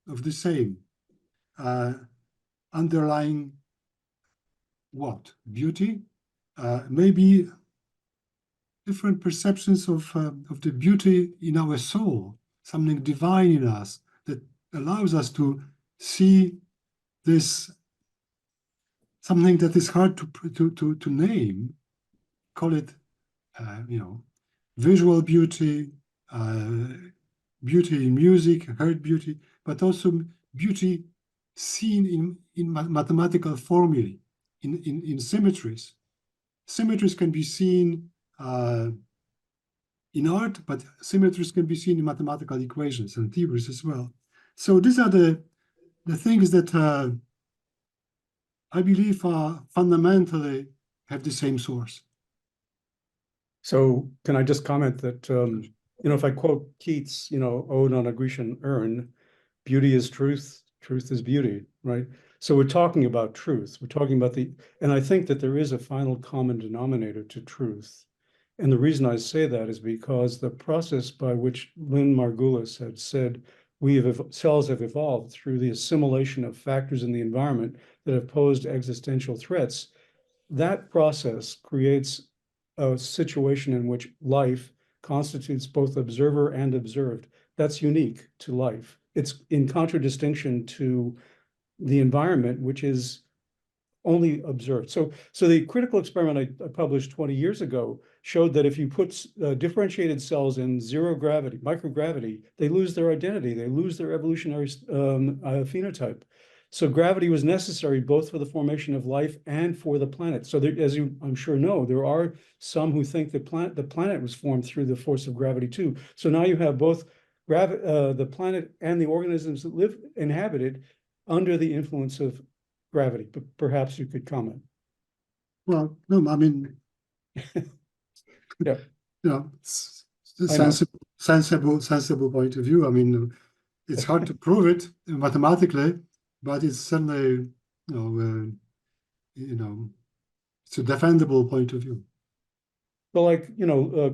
of the same underlying what? Beauty? Maybe different perceptions of the beauty in our soul, something divine in us that allows us to see this, something that is hard to name, call it, visual beauty, beauty in music, heard beauty, but also beauty seen in mathematical formulae, in symmetries. Symmetries can be seen in art, but symmetries can be seen in mathematical equations and theories as well. So these are the things that I believe fundamentally have the same source. So can I just comment that, if I quote Keats, Ode on a Grecian urn, beauty is truth, truth is beauty, right? So we're talking about truth. We're talking about and I think that there is a final common denominator to truth. And the reason I say that is because the process by which Lynn Margulis had said cells have evolved through the assimilation of factors in the environment that have posed existential threats, that process creates a situation in which life constitutes both observer and observed. That's unique to life. It's in contradistinction to the environment, which is only observed. So the critical experiment I published 20 years ago showed that if you put differentiated cells in zero gravity, microgravity, they lose their identity, they lose their evolutionary phenotype. So gravity was necessary both for the formation of life and for the planet. So there, as you, I'm sure, know, there are some who think that the planet was formed through the force of gravity too. So now you have both the planet and the organisms that inhabit it under the influence of gravity. But perhaps you could comment. Well, no, I mean, yeah, it's a sensible point of view. I mean, it's hard to prove it mathematically, but it's certainly, it's a defendable point of view. Well, like,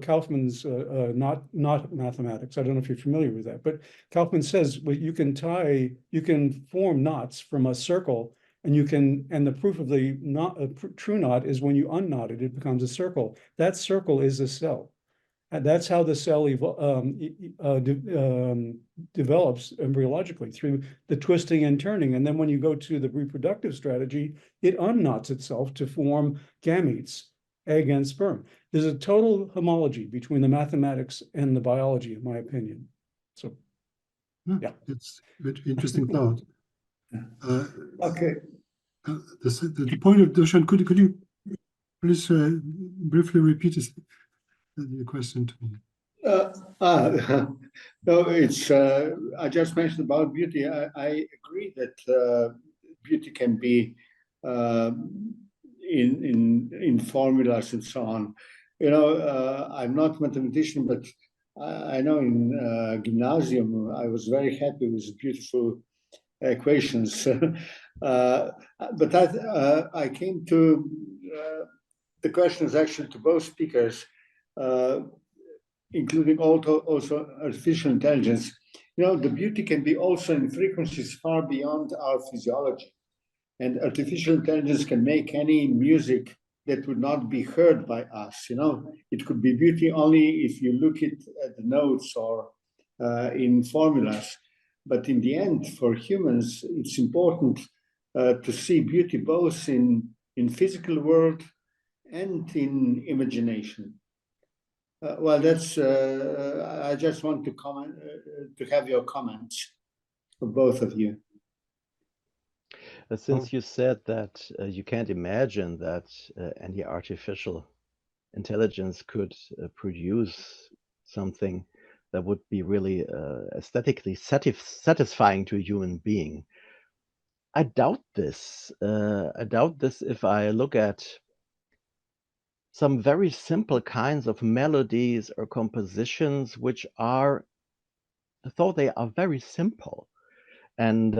Kaufman's not mathematics. I don't know if you're familiar with that, but Kaufman says, well, you can form knots from a circle, and the proof of the true knot is when you unknot it, it becomes a circle. That circle is a cell. And that's how the cell develops embryologically, through the twisting and turning. And then when you go to the reproductive strategy, it unknots itself to form gametes, egg and sperm. There's a total homology between the mathematics and the biology, in my opinion. So, yeah. It's an interesting thought. Okay. The point of Dušan, could you please briefly repeat the question to me? No, it's. I just mentioned about beauty. I agree that beauty can be in formulas and so on. You know, I'm not a mathematician, but I know in gymnasium I was very happy with beautiful equations. But I came to the questions actually to both speakers, including also artificial intelligence. You know, the beauty can be also in frequencies far beyond our physiology. And artificial intelligence can make any music that would not be heard by us. You know, it could be beauty only if you look at the notes or in formulas. But in the end, for humans, it's important to see beauty both in physical world and in imagination. Well, that's. I just want to comment to have your comments for both of you. Since you said that you can't imagine that any artificial intelligence could produce something that would be really aesthetically satisfying to a human being, I doubt this. I doubt this if I look at some very simple kinds of melodies or compositions, which are, though they are very simple, and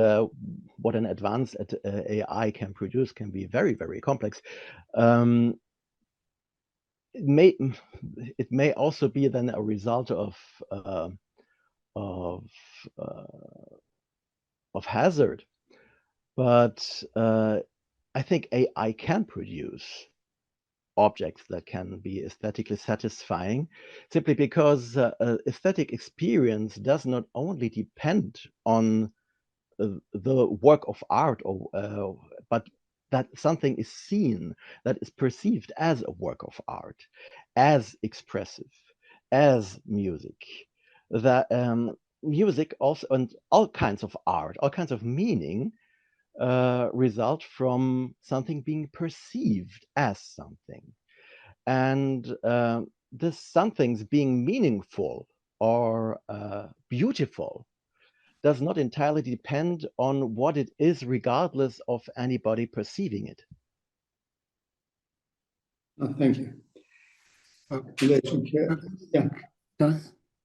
what an advanced AI can produce can be very, very complex. It may also be then a result of hazard, but I think AI can produce objects that can be aesthetically satisfying, simply because aesthetic experience does not only depend on the work of art, but that something is seen, that is perceived as a work of art, as expressive, as music. That music also, and all kinds of art, all kinds of meaning, result from something being perceived as something. And this something's being meaningful or beautiful does not entirely depend on what it is, regardless of anybody perceiving it. Oh, thank you. Yeah.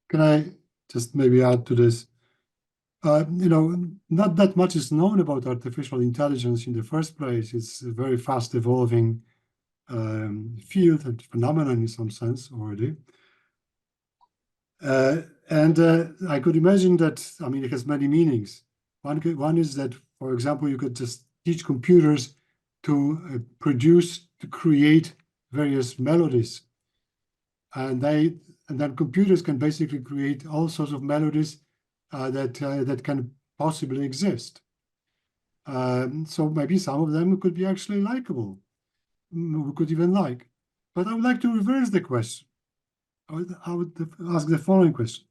Can I just maybe add to this? You know, not that much is known about artificial intelligence in the first place. It's a very fast evolving field and phenomenon in some sense already. I could imagine that, I mean, it has many meanings. One is that, for example, you could just teach computers to to create various melodies. And then computers can basically create all sorts of melodies that can possibly exist. So maybe some of them could be actually likable. We could even like. But I would like to reverse the question. I would ask the following question.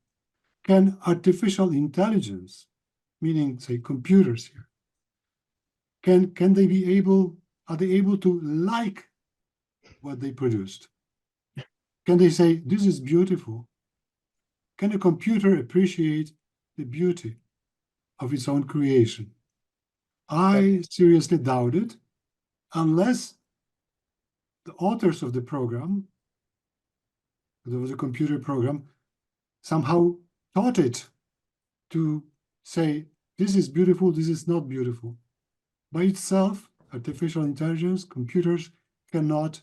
Can artificial intelligence, meaning, say, computers here, can they be able, are they able to like what they produced? Can they say, this is beautiful? Can a computer appreciate the beauty of its own creation? I seriously doubt it, unless the authors of the program, there was a computer program, somehow taught it to say, this is beautiful, this is not beautiful. By itself, artificial intelligence, computers cannot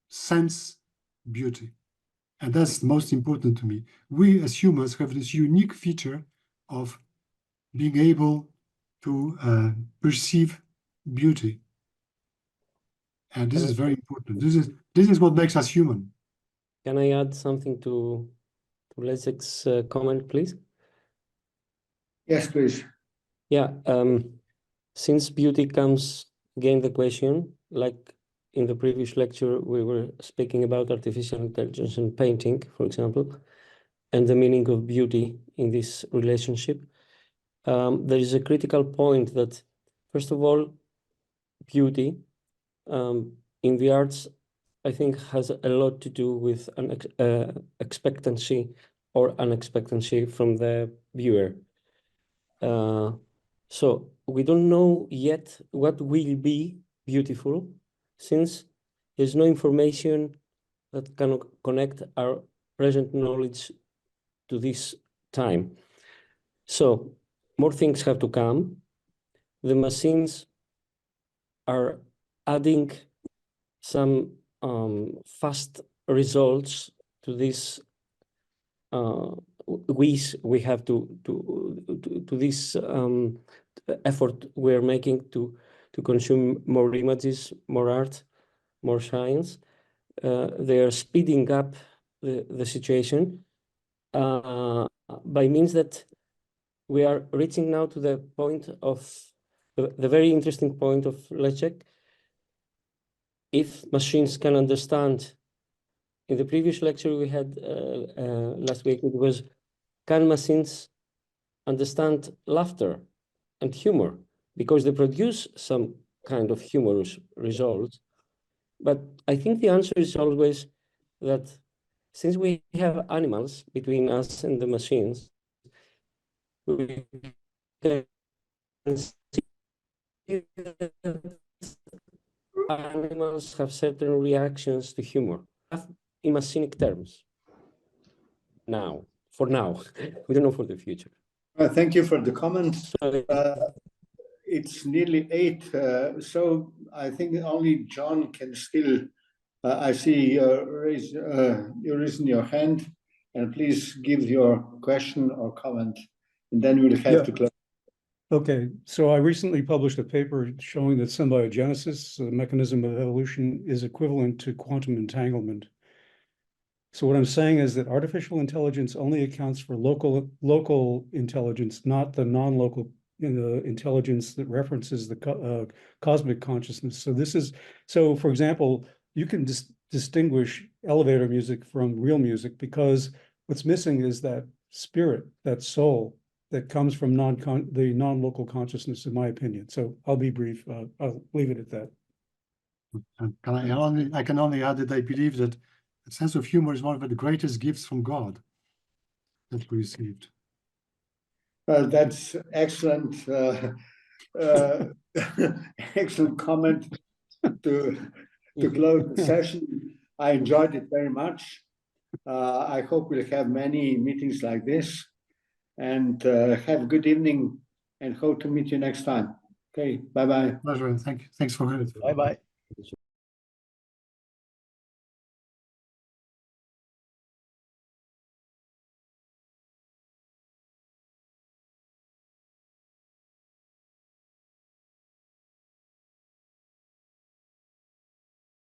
sense beauty. And that's most important to me. We as humans have this unique feature of being able to perceive beauty. And this is very important. This is what makes us human. Can I add something to Leszek's comment, please? Yes, please. Yeah, since beauty comes again the question, like in the previous lecture, we were speaking about artificial intelligence and painting, for example, and the meaning of beauty in this relationship. There is a critical point that, first of all, beauty in the arts I think, has a lot to do with an expectancy or unexpectancy from the viewer. So we don't know yet what will be beautiful, since there's no information that can connect our present knowledge to this time. So more things have to come. The machines are adding some fast results to this wish we have to this effort we're making to consume more images, more art, more science. They are speeding up the situation by means that we are reaching now to the point of the very interesting point of Leszek. If machines can understand, in the previous lecture we had last week, it was, can machines understand laughter and humor? Because they produce some kind of humorous results. But I think the answer is always that since we have animals between us and the machines, we can see that animals have certain reactions to humor in machinic terms. Now, for now, we don't know for the future. Thank you for the comment. It's nearly 8, so I think only John can still. I see you're raising your hand, and please give your question or comment, and then we'll have to close. Okay, so I recently published a paper showing that symbiogenesis, the mechanism of evolution, is equivalent to quantum entanglement. So what I'm saying is that artificial intelligence only accounts for local intelligence, not the non-local intelligence that references the cosmic consciousness. So for example, you can distinguish elevator music from real music, because what's missing is that spirit, that soul, that comes from the non-local consciousness, in my opinion. So I'll be brief. I'll leave it at that. I can only add that I believe that the sense of humor is one of the greatest gifts from God that we received. That's excellent, excellent comment to close the session. I enjoyed it very much. I hope we'll have many meetings like this. And have a good evening, and hope to meet you next time. Okay, bye-bye. Pleasure, and thanks for it. Bye-bye.